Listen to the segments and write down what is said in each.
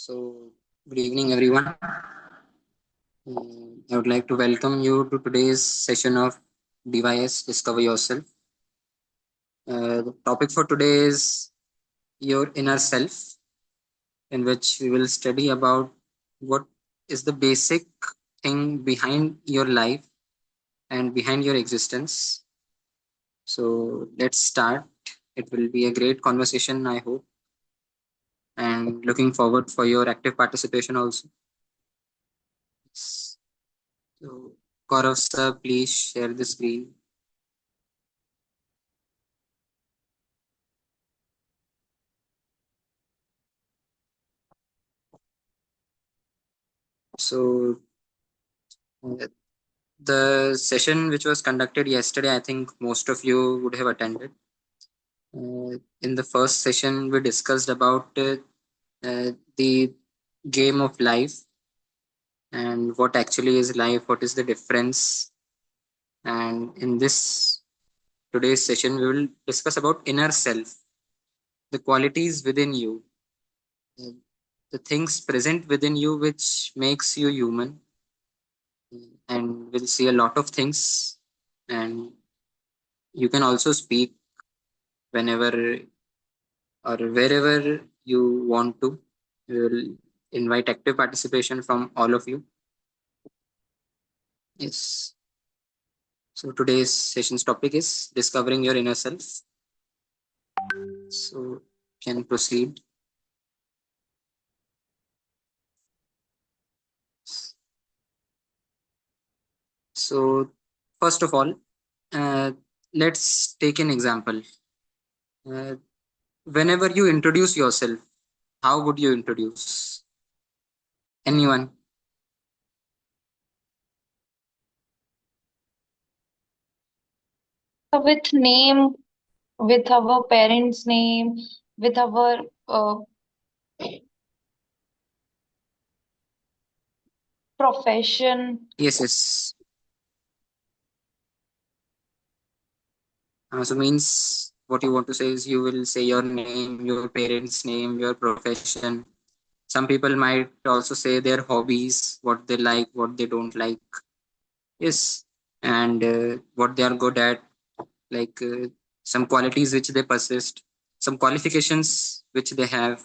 So, good evening, everyone. I would like to welcome you to today's session of DYS Discover Yourself. The topic for today is your inner self, in which we will study about what is the basic thing behind your life and behind your existence. So, let's start. It will be a great conversation, I hope, and looking forward for your active participation also. So, Gaurav sir, please share the screen. So, uh, the session which was conducted yesterday, I think most of you would have attended. In the first session, we discussed about the game of life and what actually is life, what is the difference. And in this today's session, we will discuss about inner self, the qualities within you, uh, the things present within you which makes you human. And we'll see a lot of things. And you can also speak whenever or wherever you want to. We will invite active participation from all of you. Yes. So today's session's topic is discovering your inner self. So can proceed. So first of all, uh, let's take an example. Uh, Whenever you introduce yourself, how would you introduce anyone? With name, with our parents' name, with our profession. Yes, yes. So means what you want to say is you will say your name, your parents' name, your profession. Some people might also say their hobbies, what they like, what they don't like. Yes, and what they are good at, like some qualities which they persist, some qualifications which they have,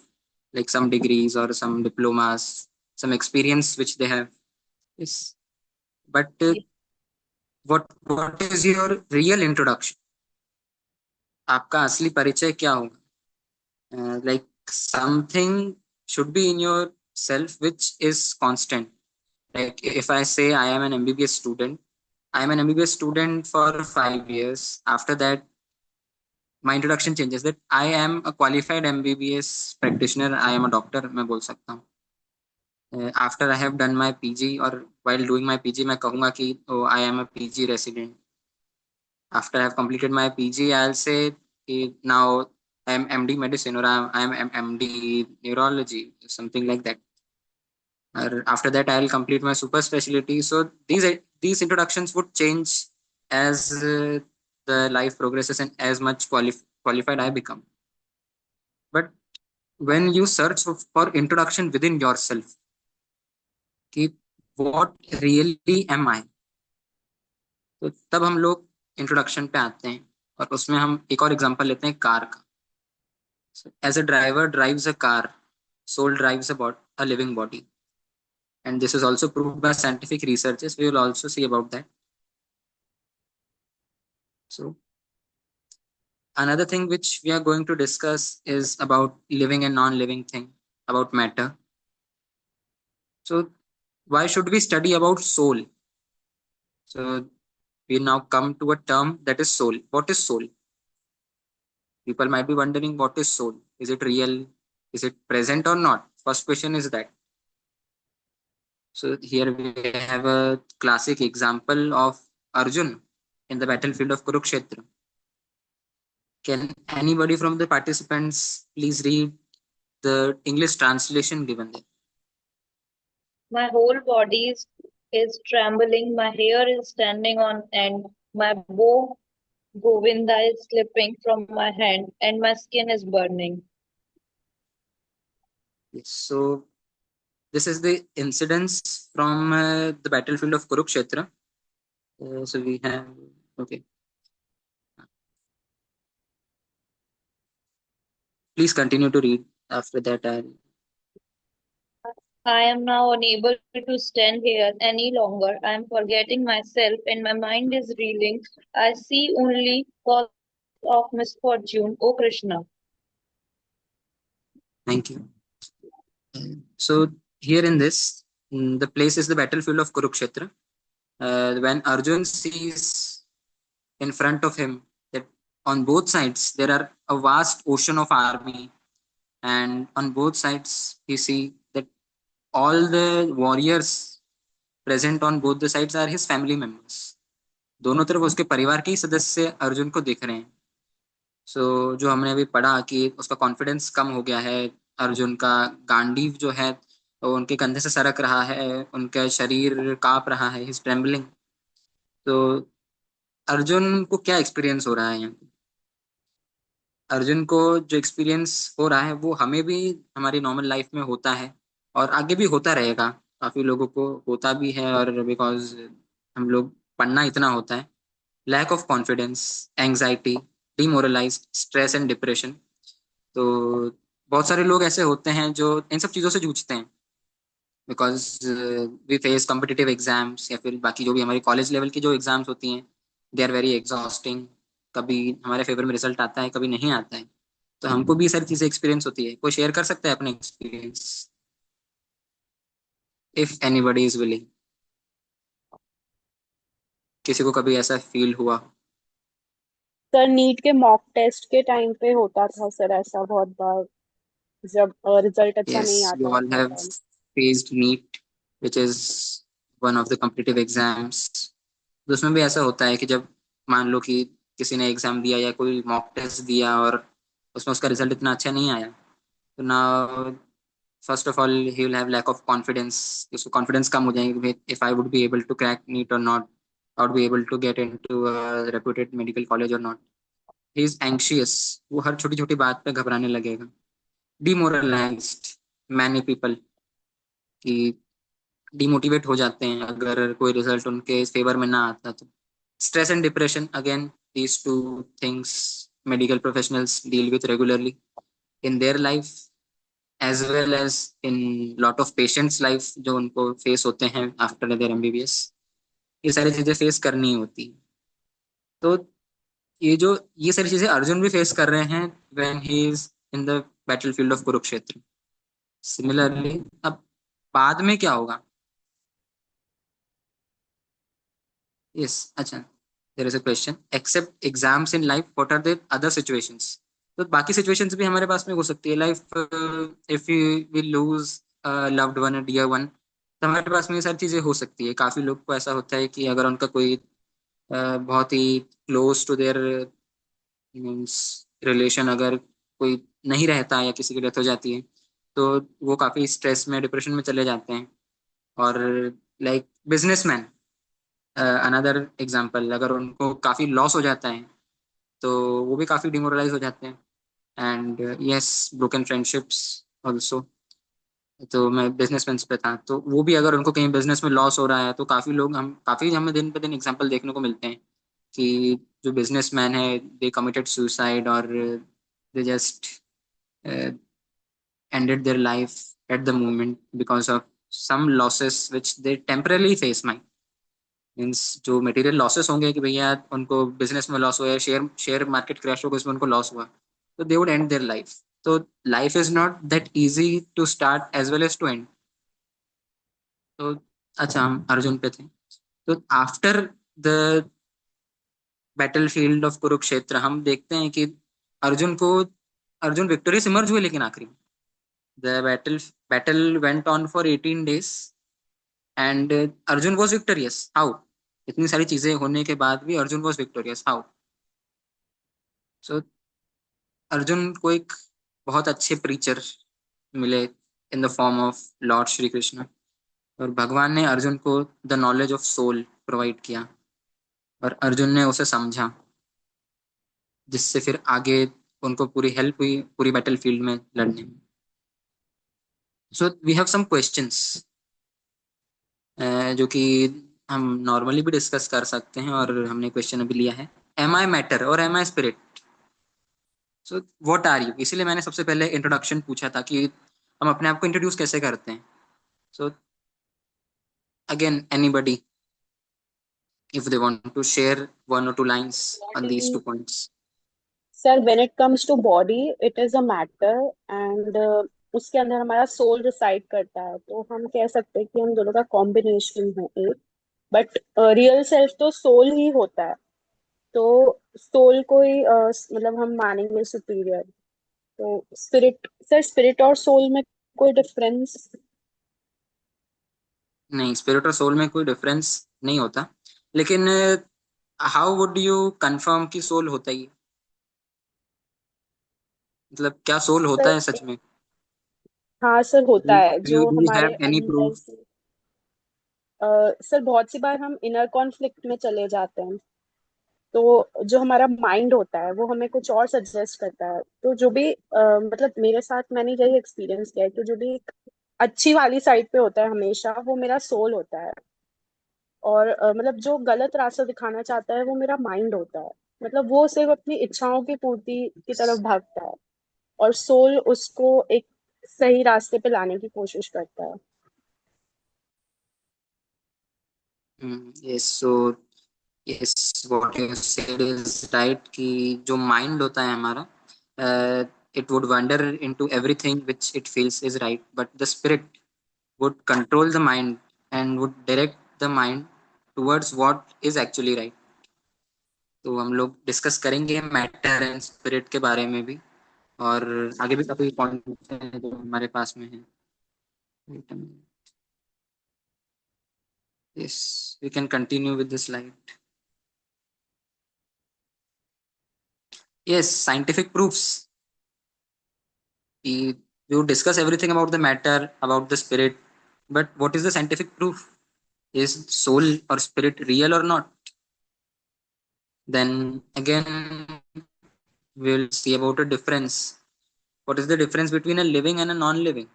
like some degrees or some diplomas, some experience which they have. Yes, but what is your real introduction? आपका असली परिचय क्या होगा? Like something should be in your self which is constant. Like if I say I am an MBBS student, I am an MBBS student for 5 years. After that, my introduction changes that I am a qualified MBBS practitioner. I am a doctor. मैं बोल सकता हूँ. After I have done my PG or while doing my PG, मैं कहूँगा कि oh, I am a PG resident. After I have completed my PG, I'll say now I am MD medicine or I am MD neurology, something like that. Or after that, I'll complete my super specialty. So these introductions would change as the life progresses and as much qualified I become. But when you search for introduction within yourself, कि what really am I, तो तब हम लोग introduction पे आते हैं और उसमें हम एक और एग्जांपल लेते हैं कार का. As a driver drives a car, soul drives a living body. And this is also proved by scientific researches. We will also see about that. So another thing which we are going to discuss is about living and non-living thing, about matter. So why should we study about soul? So we now come to a term that is soul. What is soul? People might be wondering what is soul? Is it real? Is it present or not? First question is that. So here we have a classic example of Arjun in the battlefield of Kurukshetra. Can anybody from the participants please read the English translation given there? My whole body is trembling, my hair is standing on end, my bow Govinda is slipping from my hand, and my skin is burning. Yes. So This is the incidents from the battlefield of Kurukshetra. So we have, okay. Please continue to read. After that, I am now unable to stand here any longer. I am forgetting myself and my mind is reeling. I see only cause of misfortune, O Krishna. thank you. So here in this, the place is the battlefield of Kurukshetra. When Arjun sees in front of him that on both sides there are a vast ocean of army, and on both sides he see that all the warriors present on both the sides are his family members. दोनों तरफ उसके परिवार के ही सदस्य अर्जुन को देख रहे हैं. सो जो हमने अभी पढ़ा कि उसका कॉन्फिडेंस कम हो गया है, अर्जुन का गांडीव जो है वो उनके कंधे से सरक रहा है, उनका शरीर कांप रहा है, हिज ट्रेम्बलिंग. तो अर्जुन को क्या एक्सपीरियंस हो रहा है यहाँ पे? अर्जुन को जो एक्सपीरियंस हो रहा है वो हमें भी हमारी नॉर्मल लाइफ में होता है और आगे भी होता रहेगा. काफी लोगों को होता भी है, और बिकॉज हम लोग पढ़ना इतना होता है. Lack of confidence, anxiety, demoralize, stress and depression. तो बहुत सारे लोग ऐसे होते हैं जो इन सब चीज़ों से जूझते हैं, because we face competitive exams या फिर बाकी जो भी हमारी कॉलेज लेवल की जो एग्जाम्स होती हैं, दे आर वेरी एग्जॉस्टिंग. कभी हमारे फेवर में रिजल्ट आता है, कभी नहीं आता है. तो हमको भी ये सारी चीज़ें एक्सपीरियंस होती है. कोई शेयर कर सकता है अपने experience, if anybody is willing. किसी को कभी ऐसा फील हुआ? सर नीट के मॉक टेस्ट के टाइम पे होता था सर ऐसा बहुत बार, जब रिजल्ट अच्छा यस, नहीं यू आता ऑल था हैव तब। Faced NEET, which is one of the competitive exams. तो उसमें भी ऐसा होता है कि जब मान लो कि किसी ने एग्जाम दिया या कोई मॉक टेस्ट दिया और उसमें उसका रिजल्ट इतना अच्छा नहीं आया, तो ना, first of all he will have lack of confidence. उसको कॉन्फिडेंस कम हो जाएगी, if I would be able to crack NEET और not, I would be able to get into a reputed medical college और नॉट. He is anxious. वो हर छोटी छोटी बात पे घबराने लगेगा. डिमोरलाइज्ड, मैनी पीपल की डिमोटिवेट हो जाते हैं अगर कोई रिजल्ट उनके फेवर में ना आता तो. Stress and depression, again these two things medical professionals deal with regularly in their life, as well as in lot of patients life जो उनको फेस होते हैं आफ्टर देयर एमबीबीएस. ये सारी चीजें फेस करनी होती हैं. तो ये सारी चीजें अर्जुन भी फेस कर रहे हैं when he is in the battlefield of Kurukshetra. Similarly अब बाद में क्या होगा? यस, अच्छा, there is a question, except exams in life what are the other situations. तो बाकी सिचुएशंस भी हमारे पास में हो सकती है life. If you will lose loved one, dear one, तो हमारे पास में ये सारी चीजें हो सकती है. काफी लोग को ऐसा होता है कि अगर उनका कोई बहुत ही close to their means relation अगर कोई नहीं रहता या किसी की डेथ हो जाती है, तो वो काफी स्ट्रेस में, डिप्रेशन में चले जाते हैं. और लाइक बिजनेसमैन, अनदर एग्जाम्पल, अगर उनको काफी लॉस हो जाता है तो वो भी काफी डिमोरलाइज हो जाते हैं. And yes, broken friendships also. तो मैं बिजनेसमैन पे था, तो वो भी अगर उनको कहीं बिजनेस में लॉस हो रहा है तो काफी हमें दिन पे दिन एग्जाम्पल देखने को मिलते हैं कि जो बिजनेसमैन है दे कमिटेड सुसाइड, और they just ended their life at the moment because of some losses which they temporarily face. Means जो मटेरियल लॉसेस होंगे कि भैया उनको बिजनेस में लॉस हुआ है, शेयर शेयर मार्केट क्रैश हो गया, उसमें उनको लॉस हुआ, तो they would end their life. तो life is not that easy to start as well as to end. तो अच्छा, हम अर्जुन पे थे. तो after the battlefield of Kurukshetra हम देखते हैं कि अर्जुन को अर्जुन विक्टोरियस इमर्ज हुए, लेकिन आखिरी the battle went on for 18 days and Arjun was victorious. How? इतनी सारी चीजें होने के बाद भी Arjun was victorious, how? So Arjun को एक बहुत अच्छे प्रीचर मिले in the form of lord Shri Krishna, और भगवान ने अर्जुन को the knowledge of soul provide किया, और अर्जुन ने उसे समझा, जिससे फिर आगे उनको पूरी हेल्प हुई पूरी बैटल फील्ड में लड़ने में. So we have some questions जो कि हम नॉर्मली भी डिस्कस कर सकते हैं, और हमने क्वेश्चन अभी लिया है, एम आई मैटर और am I spirit? So what are you? इसीलिए मैंने सबसे पहले इंट्रोडक्शन पूछा था कि हम अपने आप को इंट्रोड्यूस कैसे करते हैं. So again, anybody, if they want to share one or two lines on these 2 points. Sir when it comes to body it is a matter and उसके अंदर हमारा सोल रिसाइड करता है, तो हम कह सकते हैं कि हम दोनों का कॉम्बिनेशन है एक. बट रियल सेल्फ तो सोल ही होता है. तो सोल को ही मतलब हम मानेंगे सुपीरियर. तो स्पिरिट, सर स्पिरिट और सोल में कोई डिफरेंस? नहीं, स्पिरिट और सोल में कोई डिफरेंस नहीं होता, लेकिन हाउ वुड यू कंफर्म कि सोल होता ही है? मतलब क्या सोल होता सर है सच में? हाँ सर, होता है डू जो यू हमारे हैव एनी अंदर प्रूफ? से. सर बहुत सी बार हम इनर कॉन्फ्लिक्ट में चले जाते हैं. तो जो हमारा माइंड होता है वो हमें कुछ और सजेस्ट करता है. तो जो भी मतलब मेरे साथ मैंने यही एक्सपीरियंस किया है कि जो भी एक अच्छी वाली साइड पे होता है हमेशा वो मेरा सोल होता है. और मतलब जो गलत रास्ता दिखाना चाहता है वो मेरा माइंड होता है. मतलब वो सिर्फ अपनी इच्छाओं की पूर्ति की तरफ भागता है, और सोल उसको एक सही रास्ते पे लाने की कोशिश करता है. Yes, so yes, what you said is right कि जो माइंड होता है हमारा, it would wonder into everything which it feels is right, but the spirit would control the mind and would direct the mind towards what is actually right. तो हम लोग discuss करेंगे matter and spirit के बारे में भी, और आगे भी काफी पॉइंट हैं जो हमारे पास में है. Yes, we can continue with the slide. Yes, scientific proofs. You discuss everything about the matter, about the spirit, but what is the scientific proof? Is soul or spirit real or not? Then again, we'll see about a difference. What is the difference between a living and a non-living?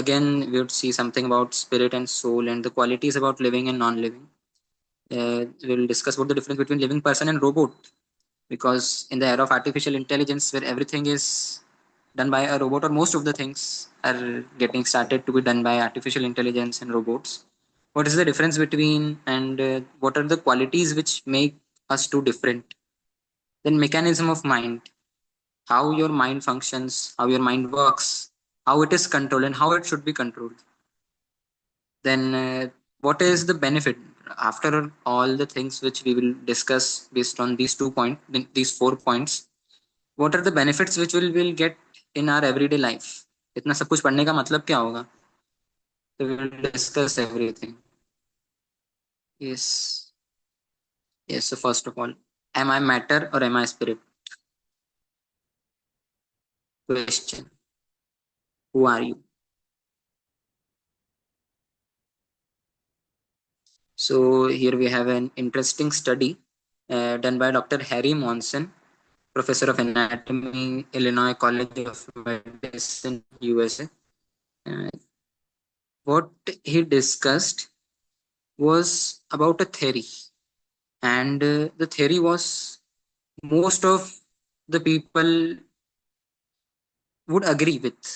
Again, we would see something about spirit and soul and the qualities about living and non-living. We'll discuss about the difference between living person and robot, because in the era of artificial intelligence, where everything is done by a robot, or most of the things are getting started to be done by artificial intelligence and robots. What is the difference between, and what are the qualities which make us two different? Then mechanism of mind, how your mind functions, how your mind works, how it is controlled, and how it should be controlled. Then, what is the benefit after all the things which we will discuss based on these 2 points, these 4 points? What are the benefits which will get in our everyday life? इतना सब कुछ पढ़ने का मतलब क्या होगा? So we will discuss everything. Yes, yes. So first of all, am I matter or am I spirit? Question: who are you? So here we have an interesting study done by Dr. Harry Monson, professor of anatomy, Illinois College of Medicine, USA. Uh, what he discussed was about a theory, and the theory was most of the people would agree with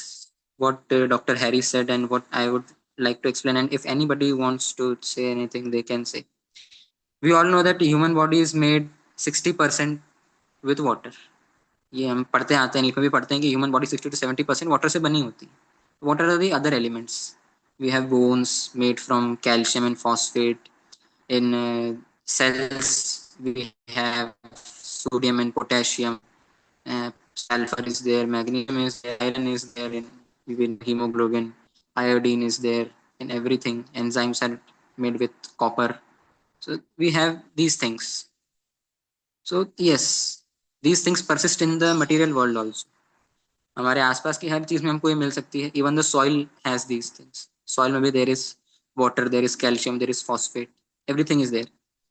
what Dr. Harry said and what I would like to explain. And if anybody wants to say anything, they can say. We all know that the human body is made 60% with water. ये हम पढ़ते आते हैं, NEET में भी पढ़ते हैं कि ह्यूमन बॉडी 60 to 70% वाटर से बनी होती है. What are the other elements? We have bones made from calcium and phosphate. In cells, we have sodium and potassium. Sulfur is there, magnesium is there, iron is there, in even hemoglobin, iodine is there in everything. Enzymes are made with copper. So we have these things. So yes, these things persist in the material world also. हमारे आसपास की हर चीज में हमको ये मिल सकती है. Even the soil has these things. Soil में भी there is water, there is calcium, there is phosphate, everything is there.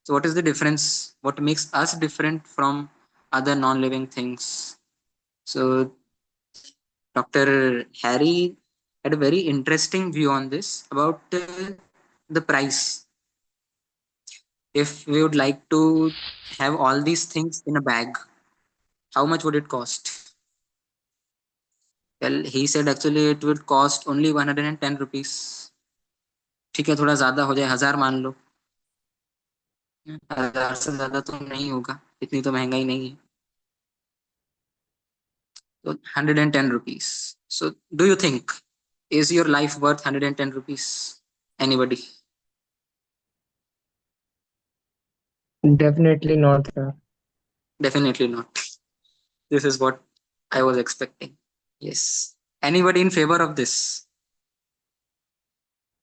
So what is the difference? What makes us different from other non-living things? So Dr. Harry had a very interesting view on this about the price. If we would like to have all these things in a bag, how much would it cost? Well, he said actually it would cost only 110 rupees. ठीक है, थोड़ा ज्यादा हो जाए, 1000 मान लो। 1000 से ज्यादा तो नहीं होगा, इतनी तो महंगाई नहीं है। So 110 rupees. So do you think, is your life worth 110 rupees? Anybody? Definitely not, sir. Definitely not. This is what I was expecting. Yes. Anybody in favor of this?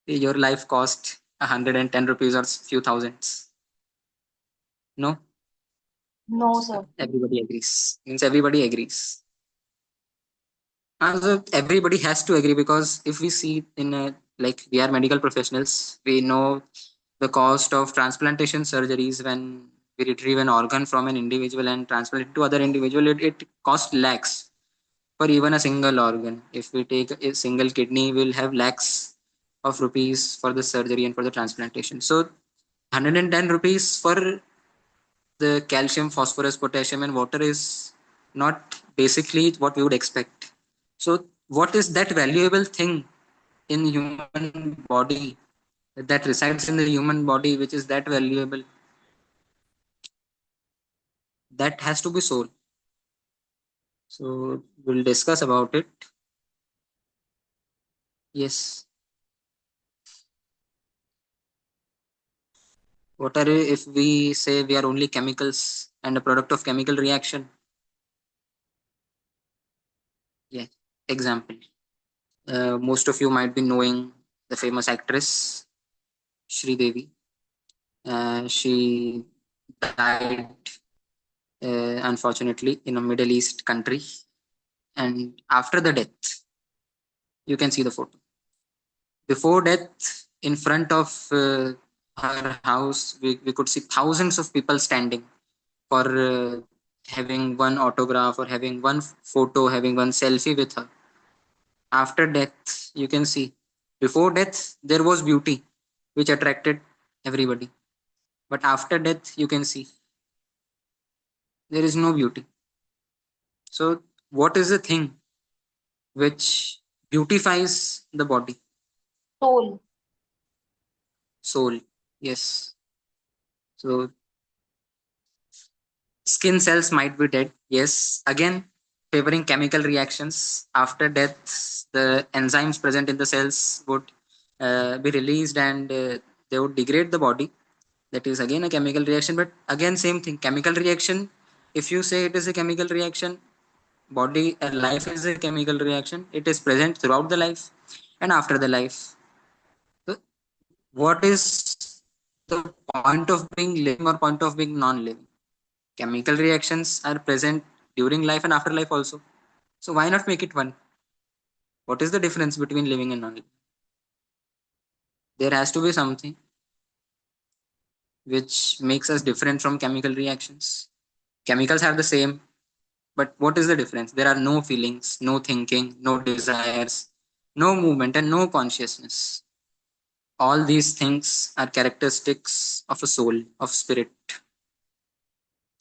Your life cost 110 rupees or few thousands? No? No, So sir. everybody agrees. Means everybody agrees. So everybody has to agree, because if we see in like we are medical professionals, we know the cost of transplantation surgeries when we retrieve an organ from an individual and transplant it to other individual. It costs lakhs for even a single organ. If we take a single kidney, we'll have lakhs of rupees for the surgery and for the transplantation. So 110 rupees for the calcium, phosphorus, potassium, and water is not basically what we would expect. So, what is that valuable thing in human body that resides in the human body, which is that valuable? That has to be soul. So, we'll discuss about it. Yes. What are if we say we are only chemicals and a product of chemical reaction? Yeah. Example. Most of you might be knowing the famous actress Sri Devi. She died unfortunately in a Middle East country, and after the death, you can see the photo. Before death, in front of her house, we could see thousands of people standing for having one autograph or having one photo, having one selfie with her. After death, you can see, before death there was beauty which attracted everybody, but after death you can see there is no beauty. So what is the thing which beautifies the body? Soul. Soul. Yes. So skin cells might be dead. Yes. Again, favoring chemical reactions. After death, the enzymes present in the cells would be released, and they would degrade the body. That is again a chemical reaction. But again, same thing. Chemical reaction. If you say it is a chemical reaction, body life is a chemical reaction. It is present throughout the life and after the life. So what is the point of being living or point of being non-living? Chemical reactions are present during life and after life also. So why not make it one? What is the difference between living and non-living? There has to be something which makes us different from chemical reactions. Chemicals are the same, but what is the difference? There are no feelings, no thinking, no desires, no movement, and no consciousness. All these things are characteristics of a soul, of spirit.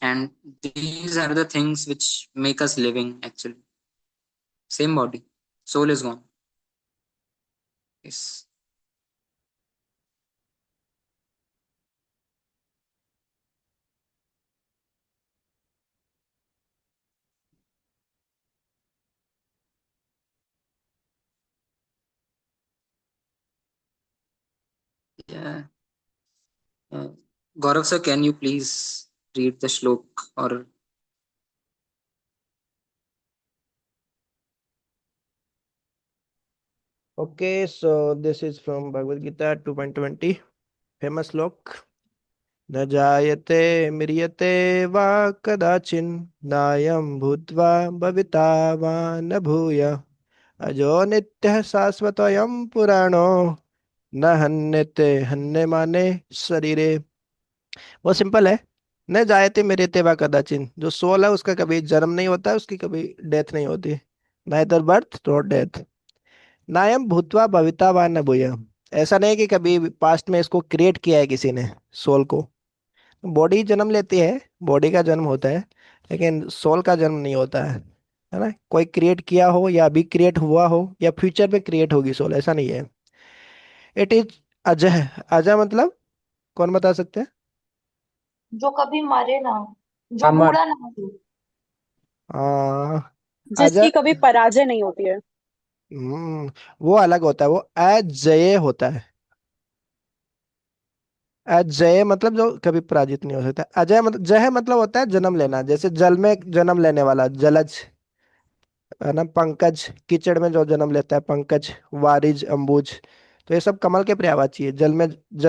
And these are the things which make us living actually. Same body, soul is gone. Yes. Yeah. Uh, Gaurav sir, can you please read the shlok or Okay, so this is from Bhagavad Gita 2.20, famous slok. न जायते म्रियते वा कदाचिन नायं भूत्वा भविता वा न भूय अजो नित्यः शाश्वतोऽयं पुराणो न हन्यते, हन्य माने शरीरे। वो सिंपल है। न जायते म्रियते वा कदाचिन, जो सोल है उसका कभी जन्म नहीं होता है, उसकी कभी डेथ नहीं होती। Neither birth not death. नायम भूत्वा भविता वा न भूयः। ऐसा नहीं कि कभी पास्ट में इसको क्रिएट किया है किसी ने, सोल को। बॉडी जन्म लेती है, बॉडी का जन्म होता है, लेकिन सोल का जन्म नहीं होता है ना? कोई क्रिएट किया हो या अभी क्रिएट हुआ हो या फ्यूचर में क्रिएट होगी सोल, ऐसा नहीं है। It is Azha. अजह मतलब कौन बता सकते हैं? जो कभी मरे ना, जो अमर। बूढ़ा ना हो। आ, अजह। जिसकी कभी पराजय नहीं होती है। वो अलग होता है, वो अजय होता है। अजय मतलब जो कभी पराजित नहीं हो सकता। अजय मतलब, जय मतलब होता है जन्म लेना, जैसे जल में जन्म लेने वाला जलज, है ना? पंकज, कीचड़ में जो जन्म लेता है पंकज, वारिज, अंबुज। तो ये सब कमल के पर्यायवाची है, जल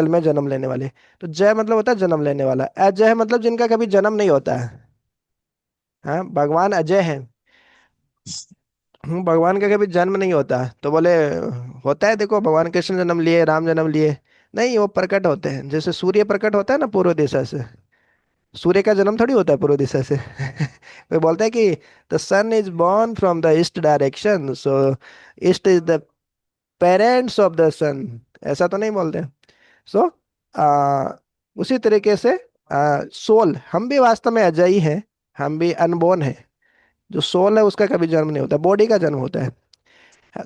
में जन्म लेने वाले। तो जय मतलब होता है जन्म लेने वाला। अजय मतलब जिनका कभी जन्म नहीं होता है। हाँ, भगवान अजय है। भगवान का कभी जन्म नहीं होता है। तो बोले होता है, देखो भगवान कृष्ण जन्म लिए, राम जन्म लिए। नहीं, वो प्रकट होते हैं, जैसे सूर्य प्रकट होता है ना पूर्व दिशा से। सूर्य का जन्म थोड़ी होता है पूर्व दिशा से। कोई बोलता है कि the sun is born from the east direction, so east is the parents of the sun, ऐसा तो नहीं बोलते। सो उसी तरीके से सोल, हम भी वास्तव में अजयी हैं, हम भी अनबोर्न हैं। जो सोल है उसका कभी जन्म नहीं होता, बॉडी का जन्म होता है।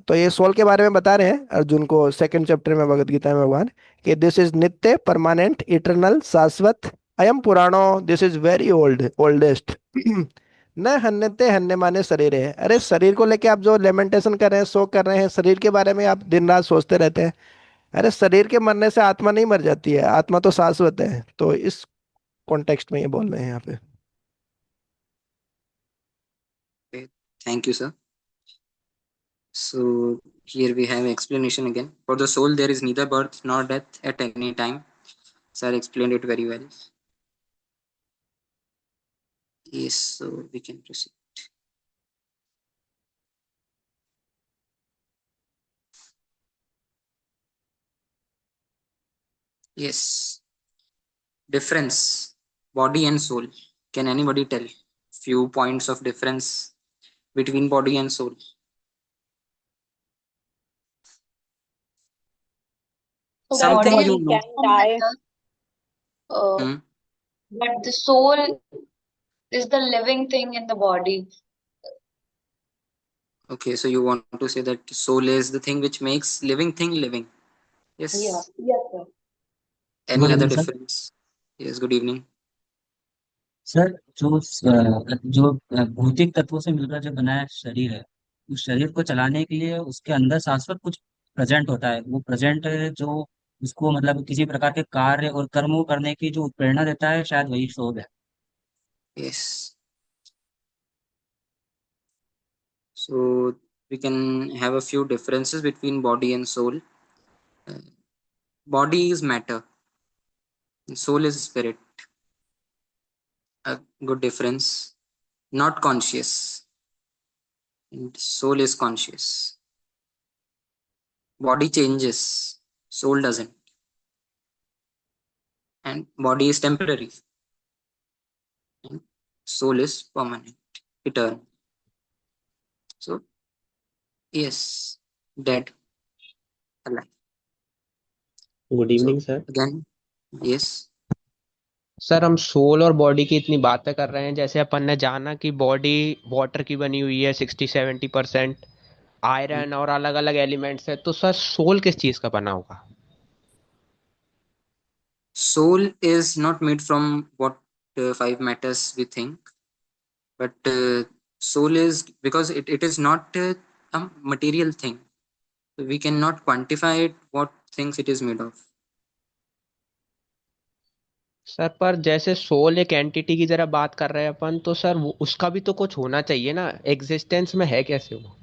तो ये सोल के बारे में बता रहे हैं अर्जुन को सेकंड चैप्टर में भगवद गीता में भगवान, कि दिस इज नित्य, परमानेंट, इटरनल, शाश्वत। अयम पुराणो, this is very old, oldest. न हन्यते हन्य माने शरीर है। अरे शरीर को लेके आप जो लेमेंटेशन कर रहे हैं, शोक कर रहे हैं, शरीर के बारे में आप दिन रात सोचते रहते हैं। अरे शरीर के मरने से आत्मा नहीं मर जाती है, आत्मा तो शाश्वत है। तो इस कॉन्टेक्स्ट में ये बोल रहे हैं यहाँ पे। Okay, thank you, sir. So here we have explanation again. For the soul, there is neither birth nor death at any time. Sir explained it very well. Yes, so we can proceed. Yes, difference, body and soul. Can anybody tell few points of difference between body and soul? So Something body Body you know. can die. uh, Hmm? but the soul is the living thing in the body. Okay, so you want to say that soul is the thing which makes living thing living. Yeah. Yes. Yes, sir. Any good other evening sir. difference? Yes, good evening. Sir जो भौतिक तत्वों से मिलकर जो बना है शरीर है, उस शरीर को चलाने के लिए उसके अंदर शाश्वत कुछ प्रेजेंट होता है। वो प्रेजेंट जो उसको मतलब किसी प्रकार के कार्य और कर्मों करने की जो प्रेरणा देता है, शायद वही शोध है। Yes. So we can have a few differences between body and soul. Uh, Body is matter, soul is spirit. A good difference. Not conscious, and soul is conscious. Body changes, soul doesn't, and body is temporary, and soul is permanent, eternal. So yes, dead, alive. Good So evening sir. again, yes. Sir हम soul और body की इतनी बातें कर रहे हैं, जैसे अपन ने जाना कि बॉडी वाटर की बनी हुई है 60-70%, आयरन और अलग अलग एलिमेंट्स है, तो सर सोल किस चीज का बना होगा? Soul is not made from what five matters we think, but soul is because it is not a material thing. We cannot quantify it, what things it is made of. Sir पर जैसे soul एक entity की तरह बात कर रहे हैं अपन, तो सर उसका भी तो कुछ होना चाहिए ना, एग्जिस्टेंस में है कैसे वो?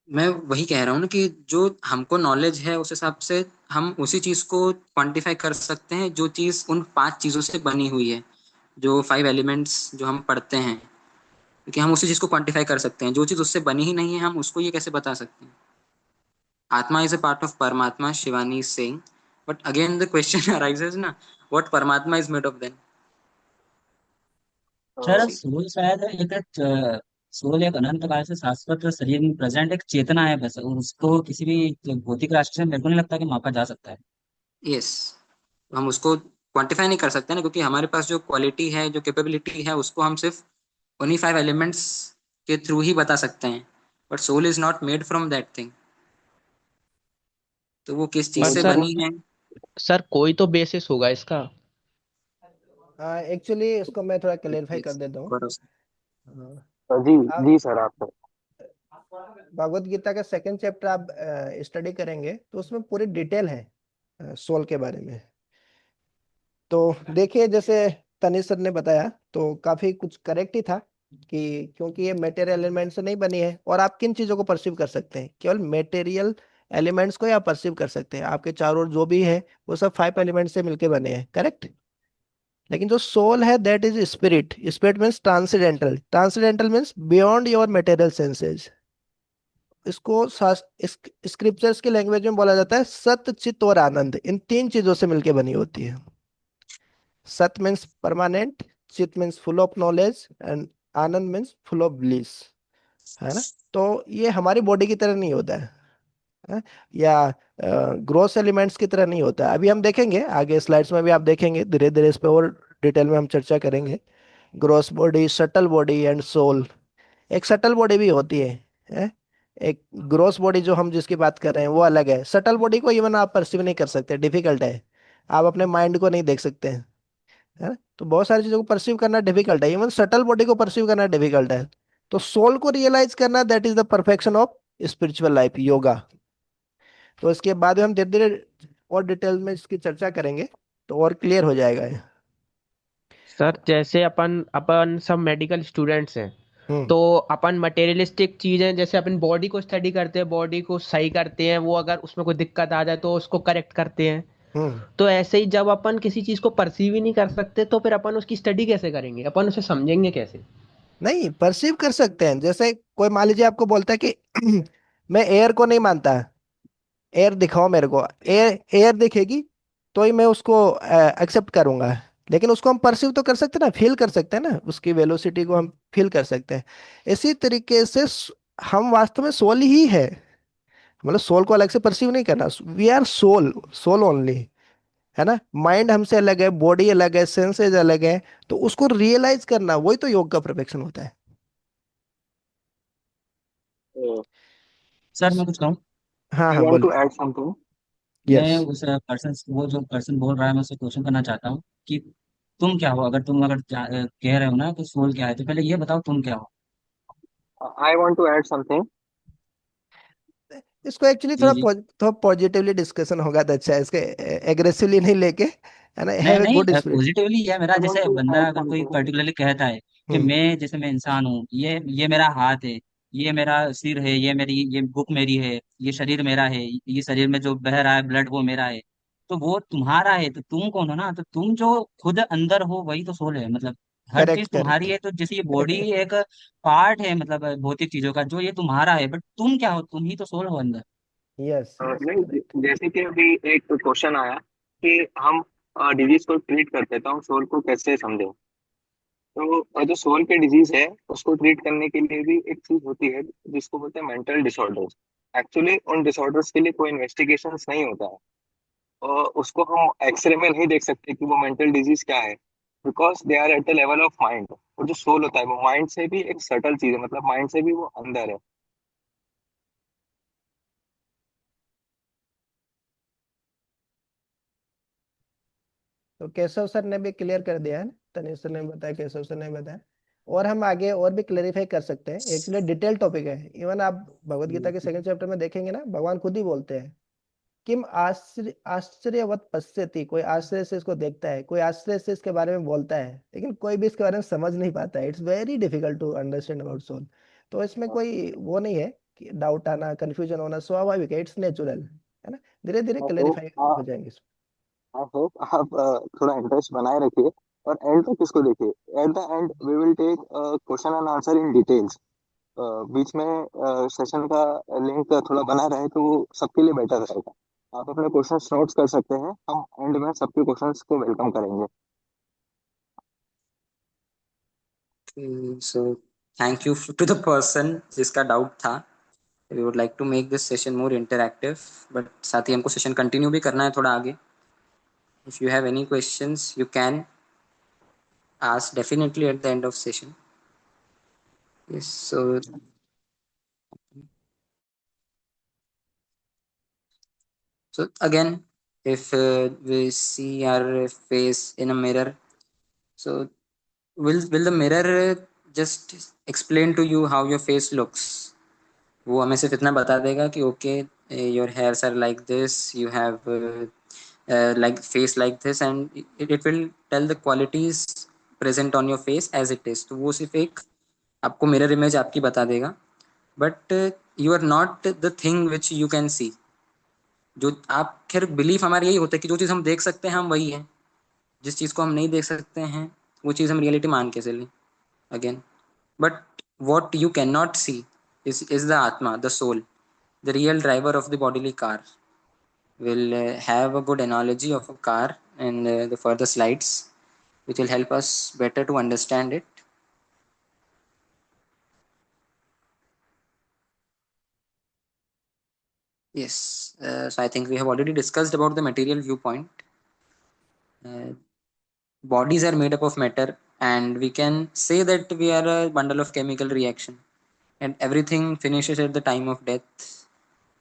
मैं वही कह रहा हूँ ना कि जो हमको नॉलेज है उस हिसाब से हम उसी चीज को क्वांटिफाई कर सकते हैं, जो चीज उन पांच चीजों से बनी हुई है, जो फाइव एलिमेंट्स जो हम पढ़ते हैं, क्योंकि हम उसी चीज को क्वांटिफाई कर सकते हैं। जो चीज उससे बनी ही नहीं है, हम उसको ये कैसे बता सकते हैं? आत्मा is a part of Paramatma, Shivani is saying. But again, the question arises, na, what Paramatma is made of then? Sir So See, soul शायद एक सोल एक अनंत काल से शाश्वत शरीर में प्रेजेंट एक चेतना है बस, और उसको किसी भी भौतिक राष्ट्र से मेरे को नहीं लगता कि मापा जा सकता है। यस, हम उसको क्वांटिफाई नहीं कर सकते ना, क्योंकि हमारे पास जो क्वालिटी है, जो कैपेबिलिटी है, उसको हम सिर्फ उन्हीं 5 एलिमेंट्स के थ्रू ही बता सकते हैं। But soul is not made from that thing. तो वो किस चीज पर से सर बनी है? सर कोई तो बेसिस होगा इसका। एक्चुअली इसको मैं थोड़ा क्लेरिफाई कर Yes, देता हूँ। करो। हाँ, जी आप जी सर, आप भगवत गीता का सेकंड चैप्टर आप स्टडी करेंगे तो उसमें पूरी डिटेल है सोल के बारे में। तो देखिए, जैसे तनिष सर ने बताया तो काफी कुछ करेक्ट ही था कि क्योंकि ये मटेरियल एलिमेंट से नहीं बनी है। और आप किन चीजों को परसीव कर सकते हैं? केवल मटेरियल एलिमेंट्स को ही आप परसीव कर सकते हैं। आपके चारों ओर जो भी है वो सब 5 एलिमेंट से मिलके बने हैं, करेक्ट। लेकिन जो सोल है that is spirit. Spirit means transcendental. Transcendental means beyond your material senses. इसको स्क्रिप्चर्स की लैंग्वेज में बोला जाता है सत्य, चित्त और आनंद। इन 3 चीजों से मिलके बनी होती है। सत मीन्स परमानेंट, चित means full of knowledge, and Anand means full of bliss, है ना। तो ये हमारी बॉडी की तरह नहीं होता है, या ग्रोस एलिमेंट्स की तरह नहीं होता है। अभी हम देखेंगे आगे स्लाइड्स में भी, आप देखेंगे धीरे धीरे इस पे और डिटेल में हम चर्चा करेंगे। Gross body, subtle body and soul. एक सटल बॉडी भी होती है? एक ग्रोस बॉडी जो हम जिसकी बात कर रहे हैं वो अलग है। सटल बॉडी को इवन आप परसीव नहीं कर सकते, डिफिकल्ट है। आप अपने माइंड को नहीं देख सकते हैं, है ना। तो बहुत सारी चीजों को परसीव करना डिफिकल्ट है, इवन सटल बॉडी को परसीव करना डिफिकल्ट है। तो सोल को रियलाइज करना, that is the perfection of spiritual life, yoga. तो इसके बाद में हम धीरे धीरे और डिटेल में इसकी चर्चा करेंगे तो और क्लियर हो जाएगा ये। सर जैसे अपन अपन सब मेडिकल स्टूडेंट्स हैं, हम्म। तो अपन मटेरियलिस्टिक चीजें जैसे अपन बॉडी को स्टडी करते हैं, बॉडी को सही करते हैं, वो अगर उसमें कोई दिक्कत आ जाए तो उसको करेक्ट करते हैं। हम्म। तो ऐसे ही जब अपन किसी चीज को परसीव ही नहीं कर सकते तो फिर अपन उसकी स्टडी कैसे करेंगे, अपन उसे समझेंगे कैसे? नहीं, परसीव कर सकते हैं। जैसे कोई मान लीजिए आपको बोलता है कि मैं एयर को नहीं मानता, एयर दिखाओ मेरे को। एयर एयर दिखेगी तो ही मैं उसको एक्सेप्ट करूंगा। लेकिन उसको हम परसीव तो कर सकते हैं ना, फील कर सकते हैं ना, उसकी वेलोसिटी को हम फील कर सकते हैं। इसी तरीके से हम वास्तव में सोल ही है। मतलब सोल को अलग से परसीव नहीं करना, we are soul, soul only, है ना। माइंड हमसे अलग है, बॉडी अलग है, सेंसेस अलग है। तो उसको रियलाइज करना वही तो योग का परफेक्शन होता है। सर मैं कुछ कहूँ? हाँ आई हाँ, वांट टू बोलिए। Add something. यस। मैं उस पर्सन, वो जो पर्सन बोल रहा है, मैं उससे क्वेश्चन करना चाहता हूँ कि तुम क्या हो? अगर तुम कह रहे हो ना कि सोल क्या है, तो पहले ये बताओ तुम क्या हो। I want to add something. इसको एक्चुअली जी थोड़ा जी। थोड़ा पॉजिटिवली डिस्कशन होगा तो अच्छा है। इसके एग्रेसिवली नहीं लेके, है ना, नहीं हैव ए नहीं, गुड स्पिरिट। पॉजिटिवली है मेरा। आई वांट जैसे टू बंदा ऐड अगर कोई समथिंग। पर्टिकुलरली कहता है कि हम्म। मैं इंसान हूँ, ये मेरा हाथ है, ये मेरा सिर है, ये बुक मेरी है, ये शरीर मेरा है, ये शरीर में जो बह रहा है ब्लड वो मेरा है, तो वो तुम्हारा है। तो तुम कौन हो ना? तो तुम जो खुद अंदर हो वही तो सोल है। मतलब हर करेक्ट चीज तुम्हारी करेक्ट। है। तो जैसे ये बॉडी एक पार्ट है, मतलब भौतिक चीजों का, जो ये तुम्हारा है, बट तुम क्या हो? तुम ही तो सोल हो अंदर। यस यस, नहीं, करेक्ट। जैसे कि अभी एक क्वेश्चन आया कि हम डिजीज को ट्रीट करते हैं तो हम सोल को कैसे समझें। तो जो सोल के डिजीज है उसको ट्रीट करने के लिए भी एक चीज होती है जिसको बोलते हैं मेंटल डिसऑर्डर्स। एक्चुअली उन डिसऑर्डर्स के लिए कोई इन्वेस्टिगेशन नहीं होता है, और उसको हम एक्सरे में नहीं देख सकते कि वो मेंटल डिजीज क्या है, because they are at the level of mind. और जो सोल होता है वो माइंड से भी एक सटल चीज है, मतलब माइंड से भी वो अंदर है। तो केशव सर ने भी क्लियर कर दिया है ना, तनिष सर ने बताया, केशव सर ने बताया। और हम आगे और भी क्लेरिफाई कर सकते हैं। एक्चुअली डिटेल टॉपिक है। इवन आप भगवत गीता के सेकंड चैप्टर में देखेंगे ना, भगवान खुद ही बोलते हैं किम आश्चर्यवत पश्यति। कोई आश्चर्य से इसको देखता है, कोई आश्चर्य से इसके बारे में बोलता है, लेकिन कोई भी इसके बारे में समझ नहीं पाता है। It's very difficult to understand about soul. तो इसमें कोई वो नहीं है कि डाउट आना, कंफ्यूजन होना स्वाभाविक है, इट्स नेचुरल, है ना। धीरे धीरे आई क्लेरिफाई हो होप जाएंगे इसमें। आई होप आप थोड़ा इंटरेस्ट बनाए रखिए और एंड तक इसको देखिए। At the end we will take question and answer in details. बीच में सेशन का लिंक थोड़ा बना रहे तो वो सबके लिए बेटर रहेगा। आप अपने क्वेश्चंस नोट्स कर सकते हैं, हम एंड में सबके क्वेश्चंस को वेलकम करेंगे। So thank you to the person जिसका डाउट था. We would like to make this session more interactive, but साथ ही हमको सेशन कंटिन्यू भी करना है थोड़ा आगे. If you have any questions you can ask definitely at the end of session. Yes, so again, if we see our face in a mirror, so will the mirror just explain to you how your face looks? वो हमें सिर्फ इतना बता देगा कि okay your hairs are like this, you have like face like this, and it will tell the qualities present on your face as it is. तो वो सिर्फ एक आपको मिरर इमेज आपकी बता देगा, but you are not the thing which you can see. जो आप खैर बिलीफ हमारा यही होता है कि जो चीज़ हम देख सकते हैं हम वही है, जिस चीज़ को हम नहीं देख सकते हैं वो चीज़ हम रियलिटी मान के चलें again. But what you can not see is the atma, the soul, the real driver of the bodily car. We'll have a good analogy of a car in the further slides, which will help us better to understand it. Yes, so I think we have already discussed about the material viewpoint. Bodies are made up of matter, and we can say that we are a bundle of chemical reaction, and everything finishes at the time of death.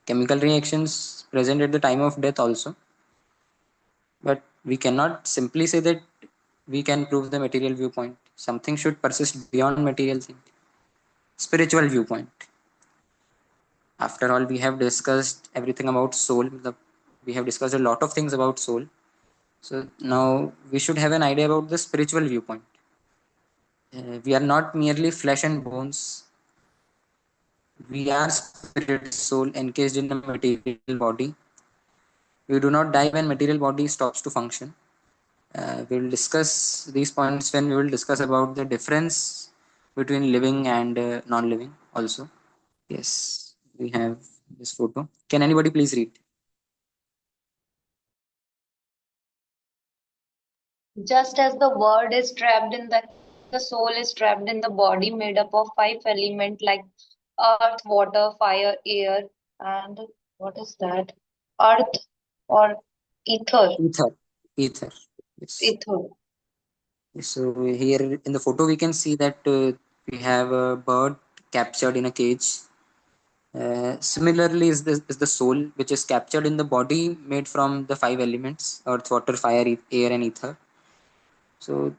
Chemical reactions present at the time of death also, but we cannot simply say that we can prove the material viewpoint. Something should persist beyond material thing. Spiritual viewpoint. After all, we have discussed everything about soul. We have discussed a lot of things about soul. So now we should have an idea about the spiritual viewpoint. We are not merely flesh and bones. We are spirit, soul encased in a material body. We do not die when material body stops to function. We will discuss these points when we will discuss about the difference between living and non-living also. Yes, we have this photo. Can anybody please read? Just as the word is trapped in the soul is trapped in the body made up of 5 elements like earth, water, fire, air, and what is that? Earth or ether. Ether. Ether. Yes. Ether. So here in the photo we can see that we have a bird captured in a cage. Similarly is the soul, which is captured in the body made from the 5 elements: earth, water, fire, air, and ether. So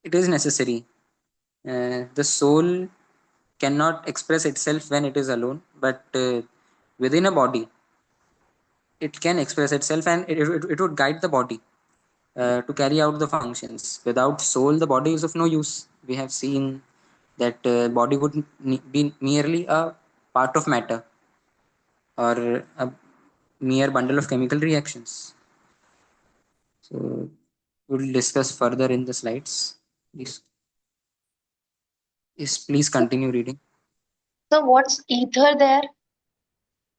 it is necessary. The soul cannot express itself when it is alone, but within a body it can express itself, and it would guide the body to carry out the functions. Without soul, the body is of no use. We have seen that body would be merely a part of matter or a mere bundle of chemical reactions. So we'll discuss further in the slides. Please, yes, please continue reading. So what's ether there?